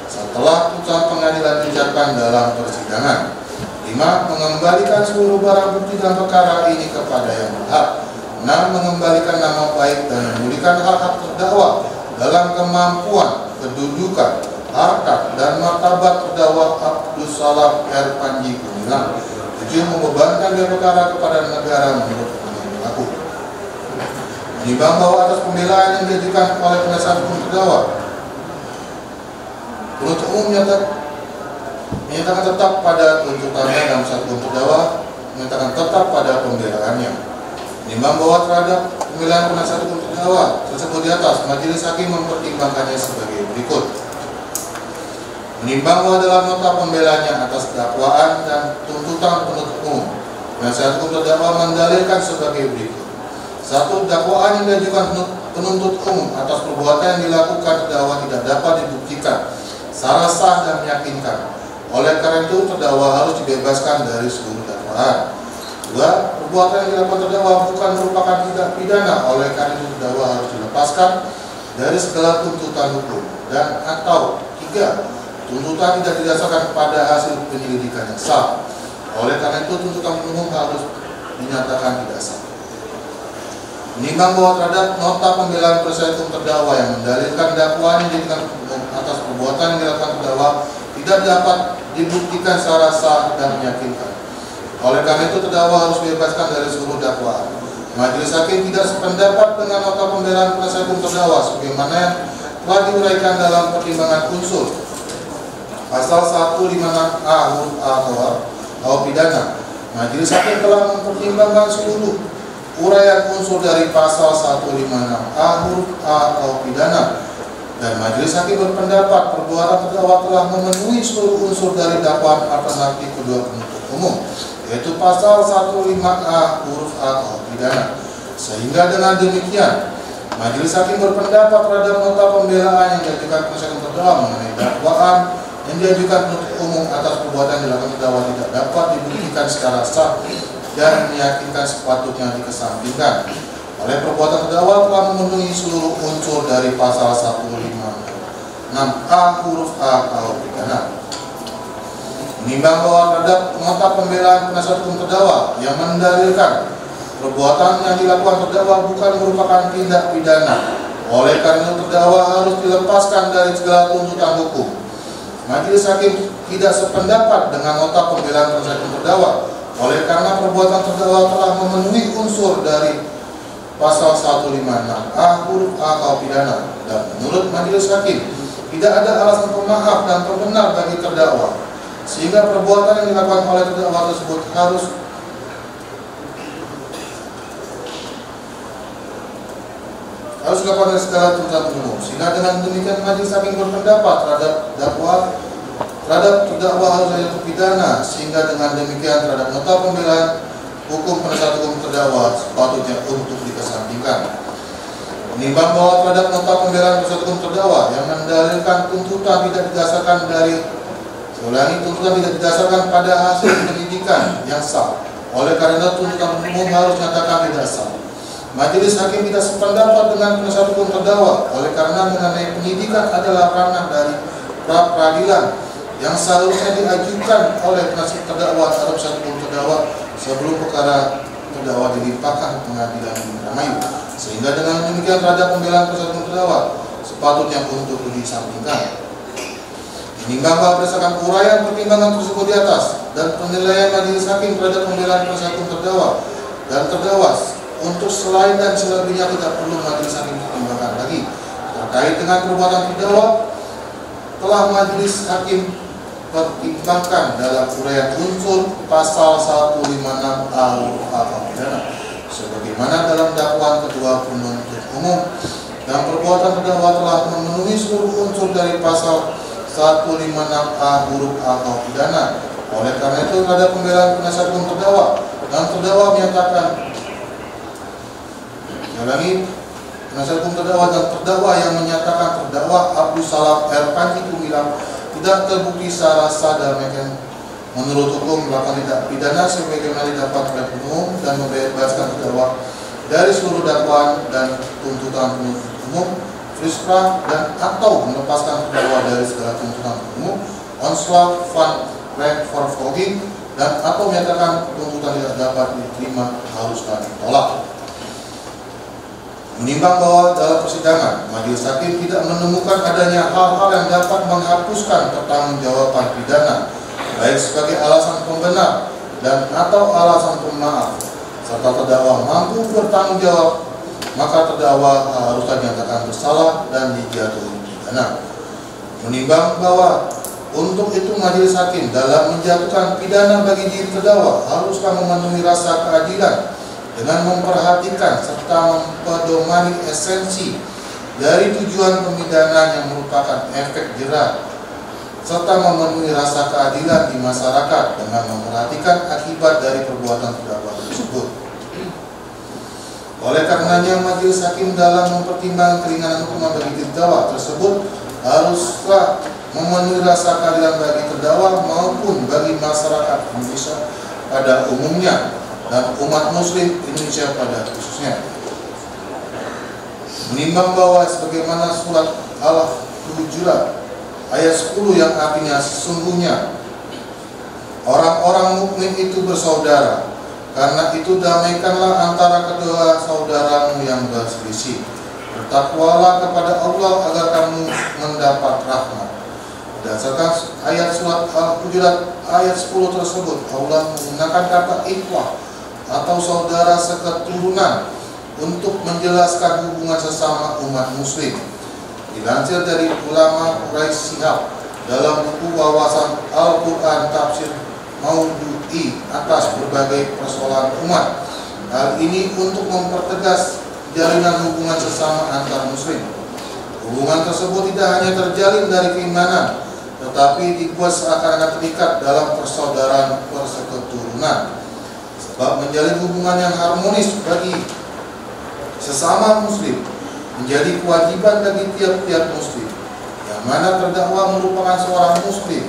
setelah putusan pengadilan diucapkan dalam persidangan. 5. Mengembalikan seluruh barang bukti dalam perkara ini kepada yang berhak. 6. Mengembalikan nama baik dan memulihkan hak-hak terdakwa dalam kemampuan, kedudukan, harkat, dan martabat terdakwa Abdus Salam R. Panji Gumilang. 7. Membebankan biaya perkara kepada negara menurut hukum yang berlaku. Menimbang bahwa atas pembelaan yang diajukan oleh penasihat hukum terdakwa, penuntut umum menyatakan tetap pada tuntutannya dan penasihat hukum terdakwa menyatakan tetap pada pembelaannya. Menimbang bahwa terhadap pembelaan penasihat hukum terdakwa tersebut di atas, majelis hakim mempertimbangkannya sebagai berikut. Menimbang bahwa dalam nota pembelaannya atas dakwaan dan tuntutan penuntut umum, penasihat hukum terdakwa mendalilkan sebagai berikut. 1. Dakwaan yang diajukan penuntut umum atas perbuatan yang dilakukan terdakwa tidak dapat dibuktikan secara sah dan meyakinkan. Oleh karena itu, terdakwa harus dibebaskan dari seluruh dakwaan. 2. Perbuatan yang dilakukan terdakwa bukan merupakan tindak pidana. Oleh karena itu, terdakwa harus dilepaskan dari segala tuntutan hukum. Dan atau 3. Tuntutan tidak didasarkan pada hasil penyelidikan yang sah. Oleh karena itu, tuntutan umum harus dinyatakan tidak sah. Menimbang bahwa terhadap nota pembelaan penasihat hukum terdakwa yang mendalilkan dakwaan yang dijadikan atas perbuatan yang dilakukan terdakwa tidak dapat dibuktikan secara sah dan meyakinkan. Oleh karena itu, terdakwa harus dibebaskan dari seluruh dakwaan. Majelis hakim tidak sependapat dengan nota pembelaan penasihat hukum terdakwa sebagaimana yang telah diuraikan dalam pertimbangan unsur pasal 156A huruf A atau pidana. Majelis hakim telah mempertimbangkan seluruh uraian unsur dari pasal 156A huruf A atau pidana, dan majelis hakim berpendapat perbuatan terdakwa telah memenuhi seluruh unsur dari dakwaan alternatif kedua penuntut umum, yaitu pasal 156A huruf A atau pidana. Sehingga dengan demikian, majelis hakim berpendapat terhadap nota pembelaan yang diajukan penasihat hukum terdakwa mengenai dakwaan yang diajukan penuntut umum atas perbuatan yang dilakukan terdakwa tidak dapat dibuktikan secara sah dan meyakinkan sepatutnya dikesampingkan. Oleh perbuatan terdakwa telah memenuhi seluruh unsur dari pasal 156A huruf A atau pidana. Menimbang bahwa terhadap nota pembelaan penasihat hukum terdakwa yang mendalilkan perbuatan yang dilakukan terdakwa bukan merupakan tindak pidana, oleh karena itu terdakwa harus dilepaskan dari segala tuntutan hukum. Majelis hakim tidak sependapat dengan nota pembelaan penasihat hukum terdakwa, oleh karena perbuatan terdakwa telah memenuhi unsur dari pasal 156A huruf A atau pidana, dan menurut majelis hakim tidak ada alasan pemaaf dan pembenar bagi terdakwa, sehingga perbuatan yang dilakukan oleh terdakwa tersebut harus dilakukan dari segala tuntutan umum. Sehingga dengan demikian majelis hakim berpendapat terhadap terdakwa harus dijatuhi pidana, sehingga dengan demikian terhadap nota pembelaan hukum penasihat hukum terdakwa sepatutnya untuk dikesampingkan. Menimbang bahwa terhadap nota pembelaan penasihat hukum terdakwa yang mendalilkan tuntutan tidak didasarkan tuntutan tidak didasarkan pada hasil penyidikan yang sah, oleh karena tuntutan umum harus dinyatakan tidak sah. Majelis hakim tidak sependapat dengan penasihat hukum terdakwa, oleh karena mengenai penyidikan adalah ranah dari pra peradilan yang seharusnya diajukan oleh penasihat terdakwa terhadap penasihat hukum terdakwa sebelum perkara terdakwa dilimpahkan ke pengadilan Indramayu. Sehingga dengan demikian terhadap pembelaan penasihat hukum terdakwa sepatutnya untuk disampingkan. Menimbang bahwa berdasarkan uraian pertimbangan tersebut di atas dan penilaian majelis hakim terhadap pembelaan penasihat hukum terdakwa dan terdakwa untuk selain dan selebihnya tidak perlu majelis hakim pertimbangkan lagi. Terkait dengan perbuatan terdakwa telah majelis hakim pertimbangkan dalam uraian unsur pasal 156A huruf A atau pidana sebagaimana dalam dakwaan kedua penuntut umum, dan perbuatan terdakwa telah memenuhi seluruh unsur dari pasal 156A huruf A atau pidana, Oleh karena itu terhadap pembelaan penasihat hukum terdakwa dan terdakwa menyatakan, penasihat hukum terdakwa dan terdakwa yang menyatakan terdakwa Abdul Salam R. Panji Gumilang tidak terbukti secara sah dan menurut hukum melakukan tindak pidana sebagaimana didapat oleh penuntut dan membebaskan terdakwa dari seluruh dakwaan dan tuntutan penuntut umum, frispra dan atau melepaskan terdakwa dari segala tuntutan umum, onslaught, fund, rank for fogging, dan atau menyatakan tuntutan tidak dapat diterima haruslah ditolak. Menimbang bahwa dalam persidangan majelis hakim tidak menemukan adanya hal-hal yang dapat menghapuskan pertanggungjawaban pidana, baik sebagai alasan pembenar dan atau alasan pemaaf, serta terdakwa mampu bertanggung jawab, maka terdakwa haruslah dinyatakan bersalah dan dijatuhi pidana. Menimbang bahwa untuk itu majelis hakim dalam menjatuhkan pidana bagi diri terdakwa haruslah memenuhi rasa keadilan dengan memperhatikan serta mempedomani esensi dari tujuan pemidanaan yang merupakan efek jerah, serta memenuhi rasa keadilan di masyarakat dengan memperhatikan akibat dari perbuatan terdakwa tersebut. Oleh karenanya majelis hakim dalam mempertimbangkan keringanan hukuman bagi terdakwa tersebut haruslah memenuhi rasa keadilan bagi terdakwa maupun bagi masyarakat Indonesia pada umumnya dan umat muslim Indonesia pada khususnya. Menimbang bahwa sebagaimana surat Al-Hujurat ayat 10 yang artinya sesungguhnya orang-orang mukmin itu bersaudara, karena itu damaikanlah antara kedua saudaramu yang berselisih. Bertakwalah kepada Allah agar kamu mendapat rahmat. Berdasarkan ayat surat Al-Hujurat ayat 10 tersebut, Allah menggunakan kata ikhwah atau saudara seketurunan untuk menjelaskan hubungan sesama umat muslim. Dilansir dari ulama Quraisy Shihab dalam buku wawasan Al-Quran tafsir Maududi atas berbagai persoalan umat. Hal ini untuk mempertegas jalinan hubungan sesama antar muslim. Hubungan tersebut tidak hanya terjalin dari keimanan, tetapi dibuat seakan-akan terikat dalam persaudaraan perseketurunan. Sebab menjalin hubungan yang harmonis bagi sesama muslim menjadi kewajiban bagi tiap-tiap muslim, yang mana terdakwa merupakan seorang muslim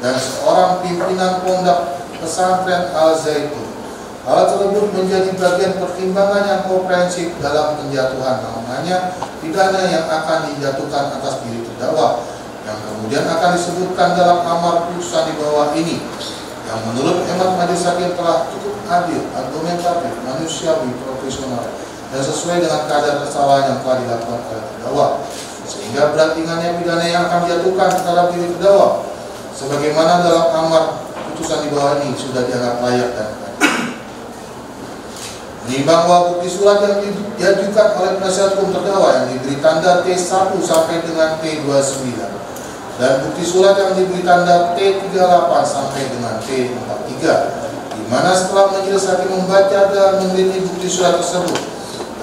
dan seorang pimpinan pondok pesantren Al-Zaitun. Hal tersebut menjadi bagian pertimbangan yang komprehensif dalam penjatuhan namanya pidana yang akan dijatuhkan atas diri terdakwa, yang kemudian akan disebutkan dalam amar putusan di bawah ini, yang menurut hemat majelis hakim telah cukup adil, argumentatif, manusiawi, profesional, dan sesuai dengan kadar kesalahan yang telah dilakukan oleh terdakwa, sehingga berat ringannya pidana yang akan dijatuhkan terhadap diri terdakwa sebagaimana dalam amar putusan di bawah ini sudah dianggap layak dan adil. Menimbang bahwa bukti surat yang diajukan oleh penasihat hukum terdakwa yang diberi tanda T1 sampai dengan T29 dan bukti surat yang diberi tanda T38 sampai dengan T43, di mana setelah majelis hakim membaca dan meneliti bukti surat tersebut,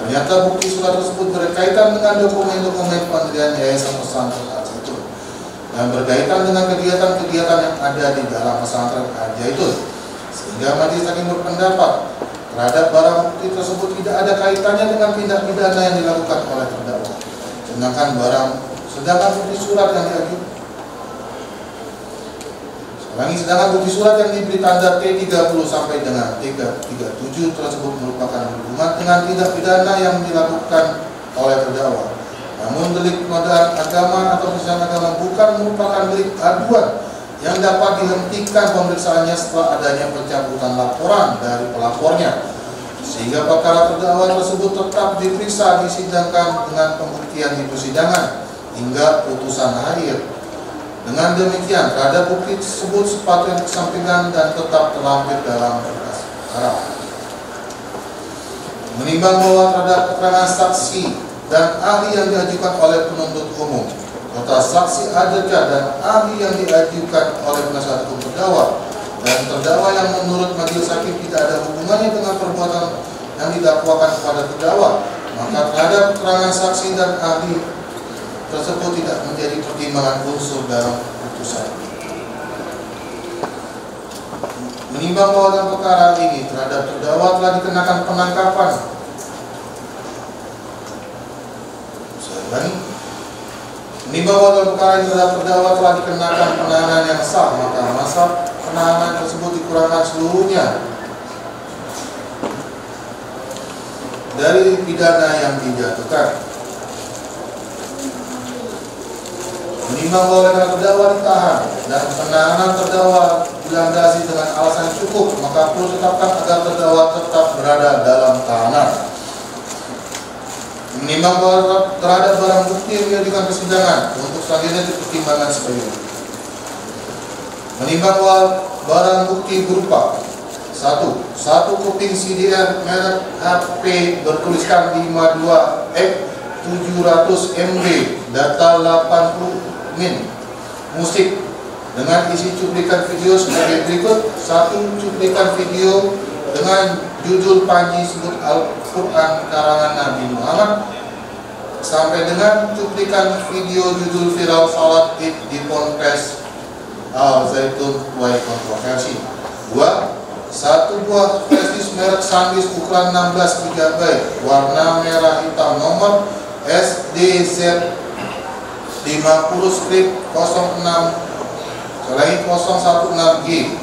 ternyata bukti surat tersebut berkaitan dengan dokumen-dokumen pendirian Yayasan Pesantren Al-Zaitun dan berkaitan dengan kegiatan-kegiatan yang ada di dalam pesantren Al-Zaitun, sehingga majelis hakim berpendapat terhadap barang bukti tersebut tidak ada kaitannya dengan tindak pidana yang dilakukan oleh terdakwa. Sedangkan bukti surat yang diberi tanda T30 sampai dengan T37 tersebut merupakan hubungan dengan tindak pidana yang dilakukan oleh terdakwa. Namun delik penodaan agama atau penistaan agama bukan merupakan delik aduan yang dapat dihentikan pemeriksaannya setelah adanya pencabutan laporan dari pelapornya, sehingga perkara terdakwa tersebut tetap diperiksa disidangkan dengan pembuktian di persidangan hingga putusan akhir. Dengan demikian, terhadap bukti tersebut sepatutnya kesampingan dan tetap terlampir dalam berkas perkara. Menimbang bahwa terhadap keterangan saksi dan ahli yang diajukan oleh penuntut umum, serta saksi adegan dan ahli yang diajukan oleh penasihat hukum terdakwa dan terdakwa yang menurut majelis hakim tidak ada hubungannya dengan perbuatan yang didakwakan kepada terdakwa, maka terhadap keterangan saksi dan ahli tersebut tidak menjadi pertimbangan unsur dalam putusan. Menimbang bahwa dalam perkara ini terhadap terdakwa telah dikenakan penangkapan. Menimbang bahwa dalam perkara ini terhadap terdakwa telah dikenakan penahanan yang sah, maka masa penahanan tersebut dikurangkan seluruhnya dari pidana yang dijatuhkan. Menimbang bahwa karena terdakwa ditahan dan penahanan terdakwa dilandasi dengan alasan yang cukup, maka perlu tetapkan agar terdakwa tetap berada dalam tahanan. Menimbang bahwa terhadap barang bukti yang diajukan persidangan untuk selanjutnya dipertimbangkan sebagai bukti. Menimbang bahwa barang bukti berupa satu kuping CDR merek HP bertuliskan 52X 700 MB data 80 min musik dengan isi cuplikan video sebagai berikut. 1 cuplikan video dengan judul Panji Sebut Al-Quran karangan Nabi Muhammad sampai dengan cuplikan video judul viral salat Id di Ponpes Al Zaitun tuai kontroversi. 2. 1 buah flash disk merek SanDisk ukuran 16 GB warna merah hitam nomor SDZ 50 strip 0116G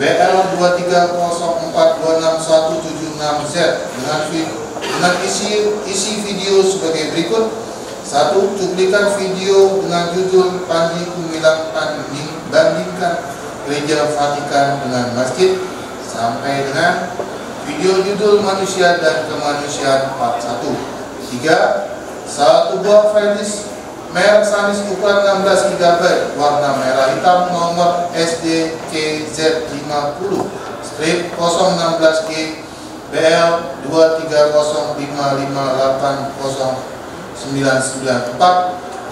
BL 230426176Z dengan isi video sebagai berikut. 1 cuplikan video dengan judul Panji Gumilang bandingkan Gereja Vatikan dengan Masjid sampai dengan video judul Manusia dan Kemanusiaan Part 1. 3. 1 buah flash disk merek SanDisk ukuran 16 GB warna merah hitam nomor SDKZ 50 strip 016G BL 23055809994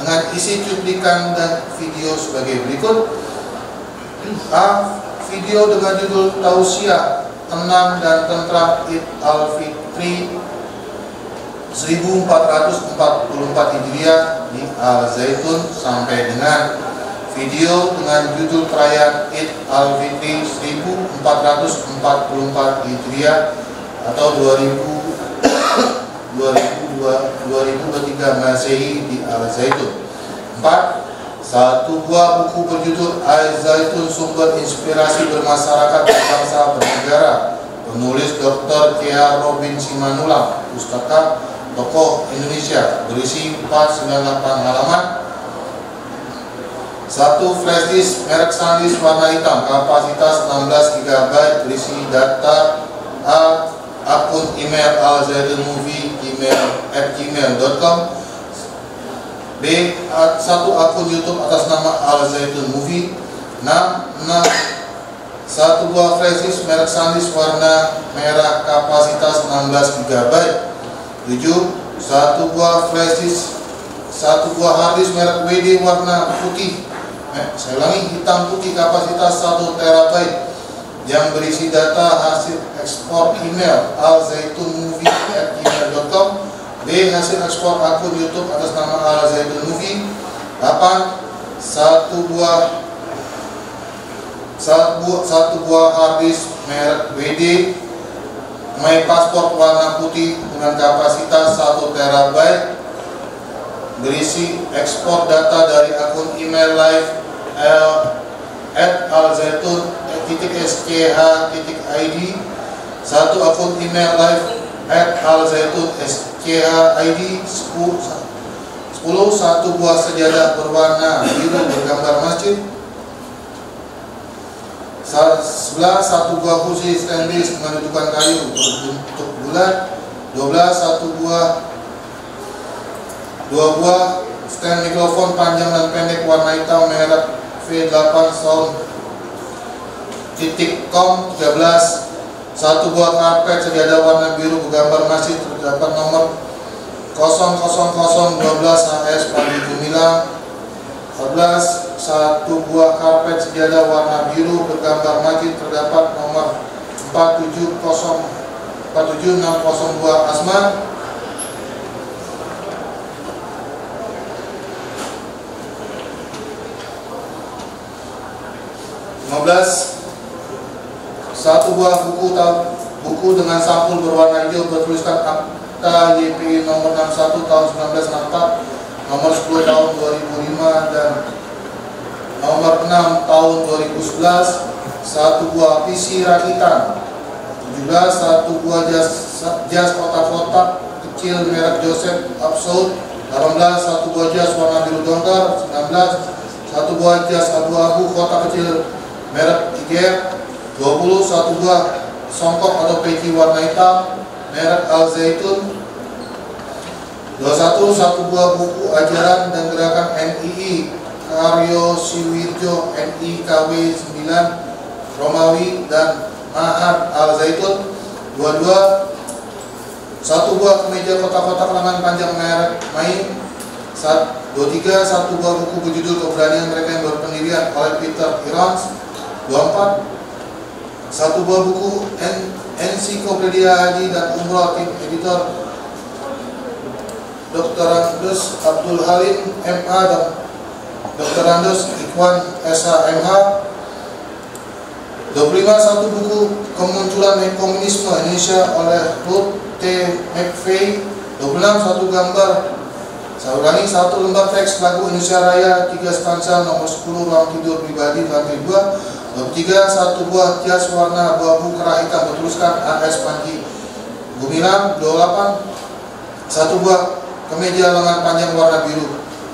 dengan isi cuplikan dan video sebagai berikut. A. Video dengan judul Tausiah Tenang dan Tentram Id Al-Fitri 1444 Hijriah di Al-Zaitun sampai dengan video dengan judul Perayaan Id Al-Fitri 1444 Hijriah atau 2023 Masehi di Al-Zaitun. 4. 1 buah buku berjudul Al-Zaitun Sumber Inspirasi Bermasyarakat Berbangsa Bernegara penulis Dr. K.H. Robin Simanullah, pustaka tokoh Indonesia, berisi 498 halaman. 1 flash disk merek SanDisk warna hitam kapasitas 16 GB berisi data A. Akun email alzaitunmovie@gmail.com. B. 1 akun YouTube atas nama Al-Zaitun Movie. 6. 1 buah flash disk merek SanDisk warna merah kapasitas 16 GB. 7. 1 buah flash disk 1 buah hard disk merek WD warna putih hitam putih kapasitas 1 TB yang berisi data hasil ekspor email alzaitunmovie@gmail.com. B. Hasil ekspor akun YouTube atas nama Al-Zaitun Movie. 8. 1 buah hard disk merek WD My Passport warna putih dengan kapasitas 1 TB berisi ekspor data dari akun email live @alzaitun.sch.id. 1 akun email live @alzaitun.sch.id. 10. 1 buah sejadah berwarna biru bergambar masjid. 11. 1 buah kursi stainless dengan dudukan kayu berbentuk bulat. 12. 2 buah stand mikrofon panjang dan pendek warna hitam merek V8 Sound.com. 13. 1 buah karpet sejadah warna biru bergambar masjid terdapat nomor 00012 HS Panji Gumilang. 14. 1 buah karpet sejadah warna biru bergambar masjid terdapat nomor 47602 Asma. 15. buku dengan sampul berwarna hijau bertuliskan Akta YPI nomor 61 tahun 1964, nomor 10 tahun 2005 dan nomor 6 tahun 2011, 1 buah PC rakitan, 17 1 buah jas kotak-kotak kecil merek Joseph Absolute, 18 1 buah jas warna biru dongker, 19 1 buah jas abu-abu kotak kecil merek IGR, 20 1 buah songkok atau peci warna hitam merek Al Zaitun, 21 1 buah buku ajaran dan gerakan NII Karyo Siwirjo NIKW 9 Romawi dan Mahat Al Zaitun, 22 1 buah kemeja kotak-kotak lengan panjang merek Main, 23 1 buah buku berjudul Keberanian Mereka yang Berpendirian oleh Peter Irons, 24 1 buah buku Ensiklopedia Haji dan Umroh tim editor Dr. Andus Abdul Halim MA dan Dr. Andus Ikhwan SH MH, 25 1 buku Kemunculan Komunisme Indonesia oleh Ruth T. McVeigh, 26 1 gambar 1 lembar teks lagu Indonesia Raya 3 stanza nomor 10 ruang tidur pribadi lantai 2, 23 1 buah jas warna abu-abu kerah hitam bertuliskan AS Panji Gumilang, 28 1 buah kemeja lengan panjang warna biru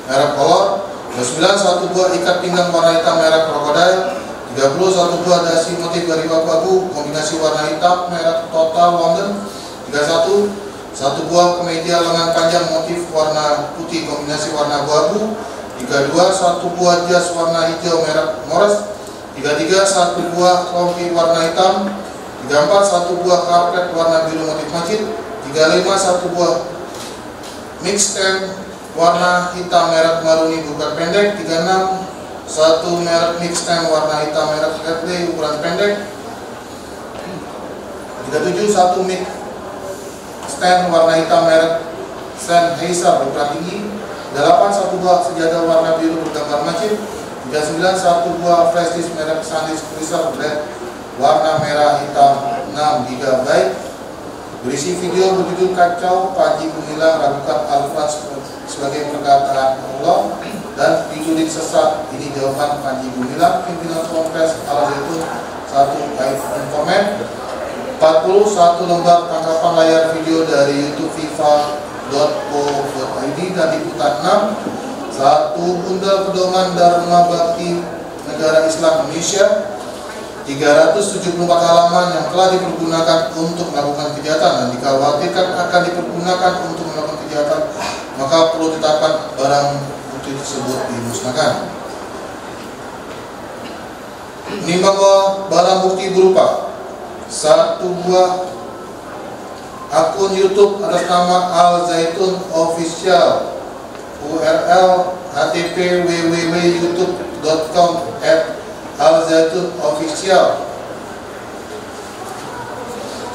merek Kolor, 29 1 buah ikat pinggang warna hitam merek Crocodile, 30 1 buah dasi motif dari abu-abu kombinasi warna hitam merek Total London, 31 1 buah kemeja lengan panjang motif warna putih kombinasi warna abu-abu, 32 1 buah jas warna hijau merek Morris, 33 1 buah rompi warna hitam, 34 1 buah karpet warna biru motif masjid, 35 1 buah mix stand warna hitam merek Maruni bukan pendek, 36 1 merek mix stand warna hitam merek Redley ukuran pendek, 37 1 mix stand warna hitam merek Sennheiser ukuran tinggi, 8 1 buah sejadah warna biru bergambar masjid, 39 1 buah flash disk merek SanDisk Freezer LED warna merah hitam 6 GB berisi video berjudul Kacau Panji Gumilang Ragukan Al-Quran sebagai perkataan Allah dan diculik sesat. Ini jawaban Panji Gumilang, pimpinan Kongres Al Zaitun 1 Kait Informen. 41 lembar tangkapan layar video dari YouTube FIFA.co.id dan Liputan 6, 1 bundel pedoman Dharma Bakti Negara Islam Indonesia, 374 halaman yang telah dipergunakan untuk melakukan kejahatan dan dikhawatirkan akan dipergunakan untuk melakukan kejahatan, maka perlu ditetapkan barang bukti tersebut dimusnahkan. Menimbang bahwa barang bukti berupa 1 buah akun YouTube atas nama Al Zaitun Official, URL http www.youtube.com/Al-Zaitun-Official,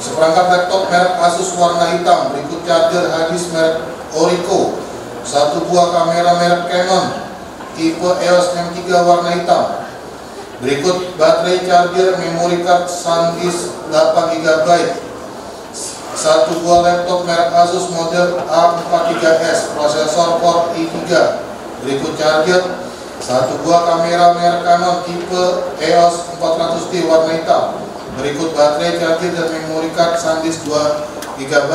seperangkat laptop merek Asus warna hitam, berikut charger hadis merek Orico, 1 buah kamera merek Canon tipe EOS M3 warna hitam, berikut baterai charger, memory card SanDisk 8 GB, 1 buah laptop merek Asus model A43s, prosesor Core i3, berikut charger, 1 buah kamera merek Canon tipe EOS 400D warna hitam, berikut baterai charger dan memory card SanDisk 2 GB,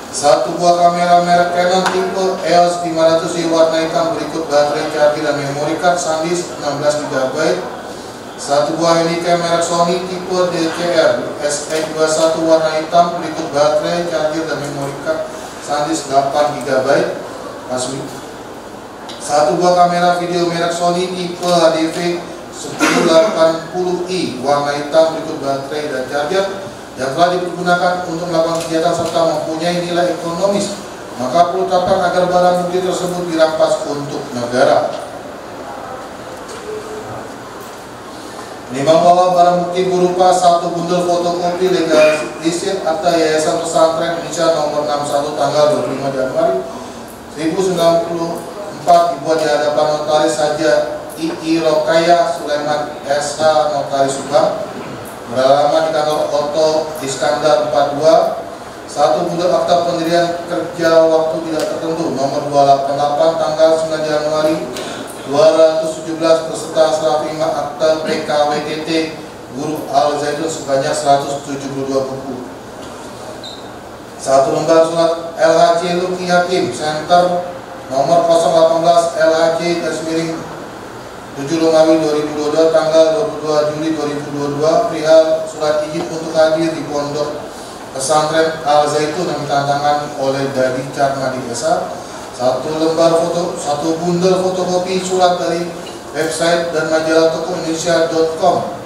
1 buah kamera merek Canon tipe EOS 500D warna hitam, berikut baterai charger dan memory card SanDisk 16 GB, 1 buah handycam merek Sony tipe DCR SX21 warna hitam, berikut baterai charger dan memory card SanDisk 8 GB, 1 buah kamera video merek Sony tipe HDV 1080i warna hitam, berikut baterai dan charger yang telah dipergunakan untuk melakukan kegiatan serta mempunyai nilai ekonomis, maka perlu ditetapkan agar barang bukti tersebut dirampas untuk negara. Menimbang bahwa barang bukti berupa 1 bundel fotokopi legalisir Akta Yayasan Pesantren Indonesia nomor 61 tanggal 25 Januari 1094 dibuat di hadapan notaris saja I.I. Rokaya Sulaiman SH Notaris Subang, beralamat di kantor Otto Iskandar 42. Satu bundel akta pendirian kerja waktu tidak tertentu nomor 288 tanggal 9 Januari 217 beserta serah terima akta PKWTT Guru Al Zaitun sebanyak 172 buku. Satu lembar surat LHC Luki Hakim Center nomor 018 LHC /7 Romawi 2022 tanggal 22 Juli 2022 perihal surat izin untuk hadir di Pondok Pesantren Al Zaitun yang ditandatangani oleh Dadi Carmadi Esa. Satu bundel fotokopi surat dari website dan majalah tokoindonesia.com.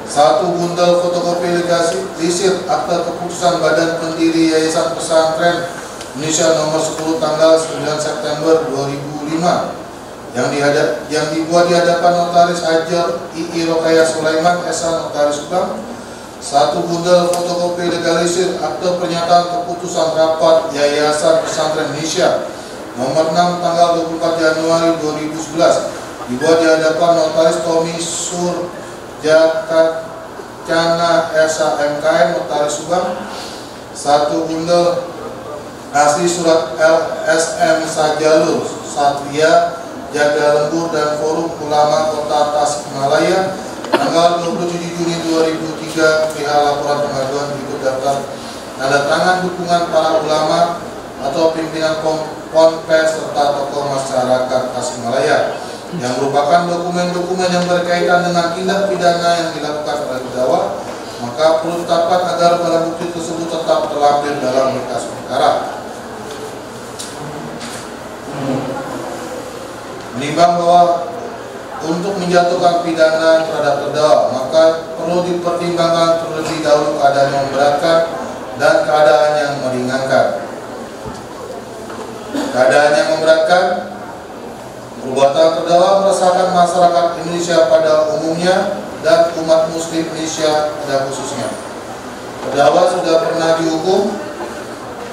Satu bundel fotokopi legasi risit akta keputusan Badan Pendiri Yayasan Pesantren Indonesia nomor 10 tanggal 9 September 2005 yang dibuat di hadapan Notaris Hajar I.I. Rokaya Sulaiman Esa Notaris Bank. Satu bundel fotokopi legalisir akte pernyataan keputusan rapat Yayasan Pesantren Indonesia nomor 6 tanggal 24 Januari 2011 dibuat di hadapan Notaris Tommy Surjacana Esa MKN Notaris Subang. Satu bundel asli surat LSM Sajalur Satria Jaga Lembur dan Forum Ulama Kota Tasikmalaya tanggal 27 Juni 2003 perihal laporan pengaduan berikut daftar tanda tangan dukungan para ulama atau pimpinan ponpes serta tokoh masyarakat Tasikmalaya yang merupakan dokumen-dokumen yang berkaitan dengan tindak pidana yang dilakukan oleh terdakwa, maka perlu ditetapkan agar barang bukti tersebut tetap terlampir dalam berkas perkara. Menimbang bahwa untuk menjatuhkan pidana terhadap terdakwa, maka perlu dipertimbangkan terlebih dahulu keadaan yang memberatkan dan keadaan yang meringankan. Keadaan yang memberatkan, perbuatan terdakwa meresahkan masyarakat Indonesia pada umumnya dan umat Muslim Indonesia pada khususnya. Terdakwa sudah pernah dihukum.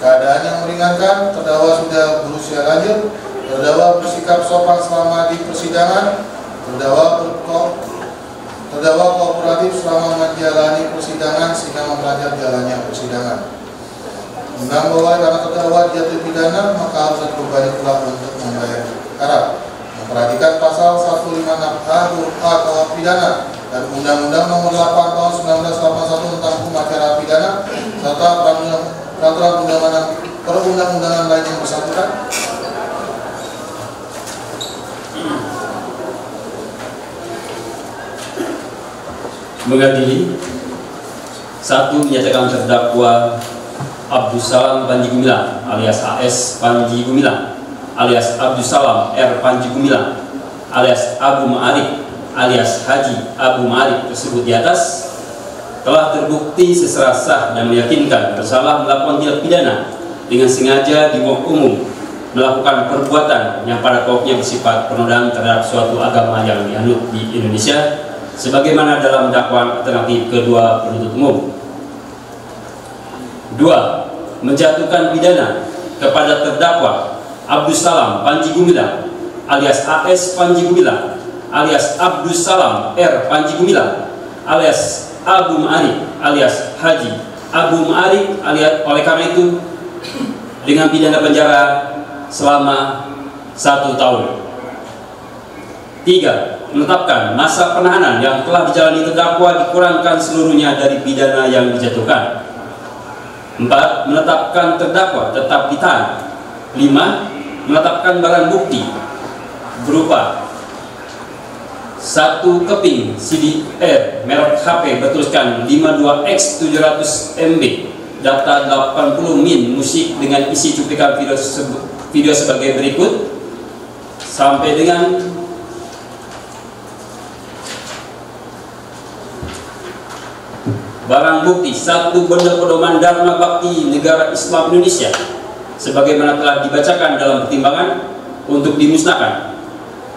Keadaan yang meringankan, terdakwa sudah berusia lanjut, terdakwa bersikap sopan selama di persidangan, terdakwa kooperatif selama menjalani persidangan sehingga mempelajari jalannya persidangan. Menang bahwa karena terdakwa jatuh pidana maka harus berbalik pula untuk membayar perkara. Memperhatikan pasal 156A huruf A KUHP pidana dan Undang-Undang Nomor 8 Tahun 1981 tentang Hukum Acara Pidana serta perundang-undangan lain yang bersangkutan. Mengadili. 1. Menyatakan terdakwa Abdus Salam Panji Gumilang alias AS Panji Gumilang alias Abdus Salam R Panji Gumilang alias Abu Ma'arif alias Haji Abu Ma'arif tersebut di atas telah terbukti secara sah dan meyakinkan bersalah melakukan tindak pidana dengan sengaja di muka umum melakukan perbuatan yang pada pokoknya bersifat penodaan terhadap suatu agama yang dianut di Indonesia sebagaimana dalam dakwaan alternatif kedua penuntut umum. 2. Menjatuhkan pidana kepada terdakwa Abdus Salam Panji Gumilang alias AS Panji Gumilang alias Abdus Salam R Panji Gumilang alias Abu Ma'arif alias Haji Abu Ma'arif alias oleh karena itu dengan pidana penjara selama 1 tahun. 3. Menetapkan masa penahanan yang telah dijalani terdakwa dikurangkan seluruhnya dari pidana yang dijatuhkan. 4. Menetapkan terdakwa tetap ditahan. 5. Menetapkan barang bukti berupa 1 keping CD-R merek HP bertuliskan 52X 700 MB data 80 min musik dengan isi cuplikan video sebagai berikut sampai dengan barang bukti 1 benda pedoman Dharma Bakti Negara Islam Indonesia sebagaimana telah dibacakan dalam pertimbangan untuk dimusnahkan.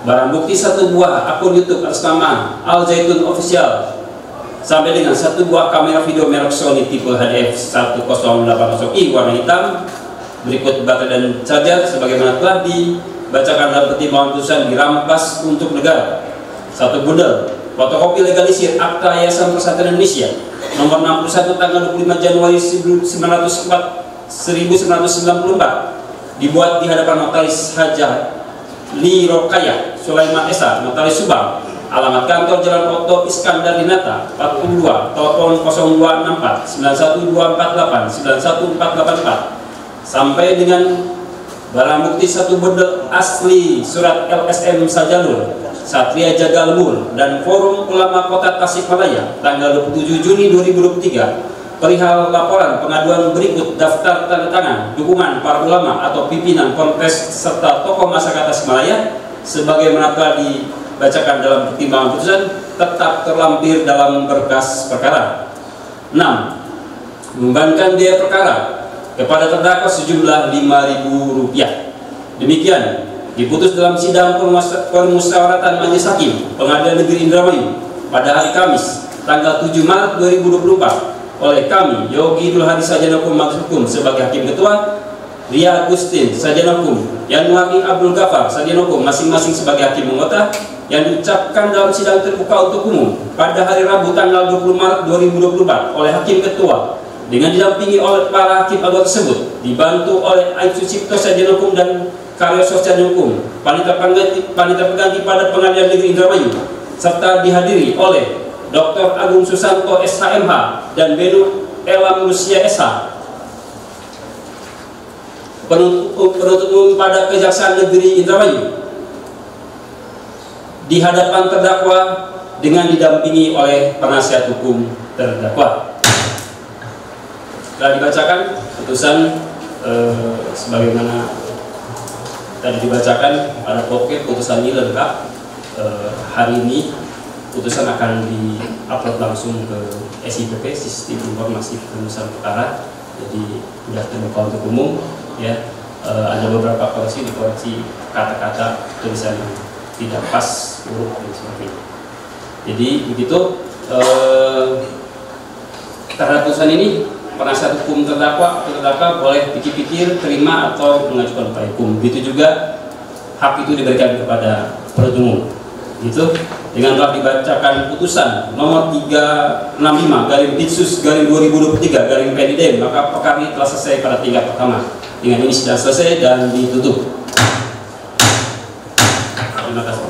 Barang bukti 1 buah akun YouTube atas nama Al Zaitun Official sampai dengan 1 buah kamera video merek Sony tipe HDF 1080i warna hitam berikut baterai dan charger sebagaimana telah dibacakan dalam pertimbangan putusan dirampas untuk negara. 1 bundel fotokopi legalisir Akta Yayasan Persatuan Indonesia nomor 61 tanggal 25 Januari 1994 dibuat di hadapan Notaris Hajah Li Rokayah Sulaiman Esa, Notaris Subang, alamat kantor Jalan Oto Iskandar Dinata 42, telepon 0264 91248 91484, sampai dengan barang bukti satu bendel asli surat LSM Sajalur Satria Jagalmul dan Forum Ulama Kota Tasikmalaya tanggal 27 Juni 2023 perihal laporan pengaduan berikut daftar tanda tangan dukungan para ulama atau pimpinan ponpes serta tokoh masyarakat Tasikmalaya sebagaimana telah dibacakan dalam pertimbangan putusan tetap terlampir dalam berkas perkara. 6. Membebankan biaya perkara kepada terdakwa sejumlah Rp5.000. Demikian diputus dalam sidang permusyawaratan Majelis Hakim Pengadilan Negeri Indramayu pada hari Kamis tanggal 7 Maret 2024 oleh kami Yogi Dul Hadi Sarjana Hukum Majelis Hukum sebagai Hakim Ketua, Ria Agustin Sarjana Hukum, Yanuari Abdul Ghafar Sarjana Hukum masing-masing sebagai Hakim Anggota yang diucapkan dalam sidang terbuka untuk umum pada hari Rabu tanggal 20 Maret 2024 oleh Hakim Ketua dengan didampingi oleh para hakim anggota tersebut, dibantu oleh Aibtu Cipto Sarjana Hukum dan Karya Sarjana Hukum, Panitia Pengganti pada Pengadilan Negeri Indramayu, serta dihadiri oleh Dr. Agung Susanto SHMH dan Benu Elam Lucia SH. Penuntut umum pada Kejaksaan Negeri Indramayu di hadapan terdakwa dengan didampingi oleh penasihat hukum terdakwa. Telah dibacakan putusan sebagaimana tadi dibacakan pada pokok putusan ini lengkap. Hari ini putusan akan di-upload langsung ke SIPP, Sistem Informasi Perusahaan Perkara, jadi sudah terbuka untuk umum ya. Ada beberapa koreksi, dikoreksi kata-kata tulisan yang tidak pas, huruf dan sebagainya. Jadi begitu terhadap putusan ini penasihat hukum terdakwa atau terdakwa boleh pikir-pikir, terima atau mengajukan upaya hukum. Begitu juga hak itu diberikan kepada penuntut umum. Gitu. Dengan telah dibacakan putusan nomor 365/Ditsus/2023 PDDM, maka perkara ini telah selesai pada tingkat pertama. Dengan ini sudah selesai dan ditutup. Terima kasih.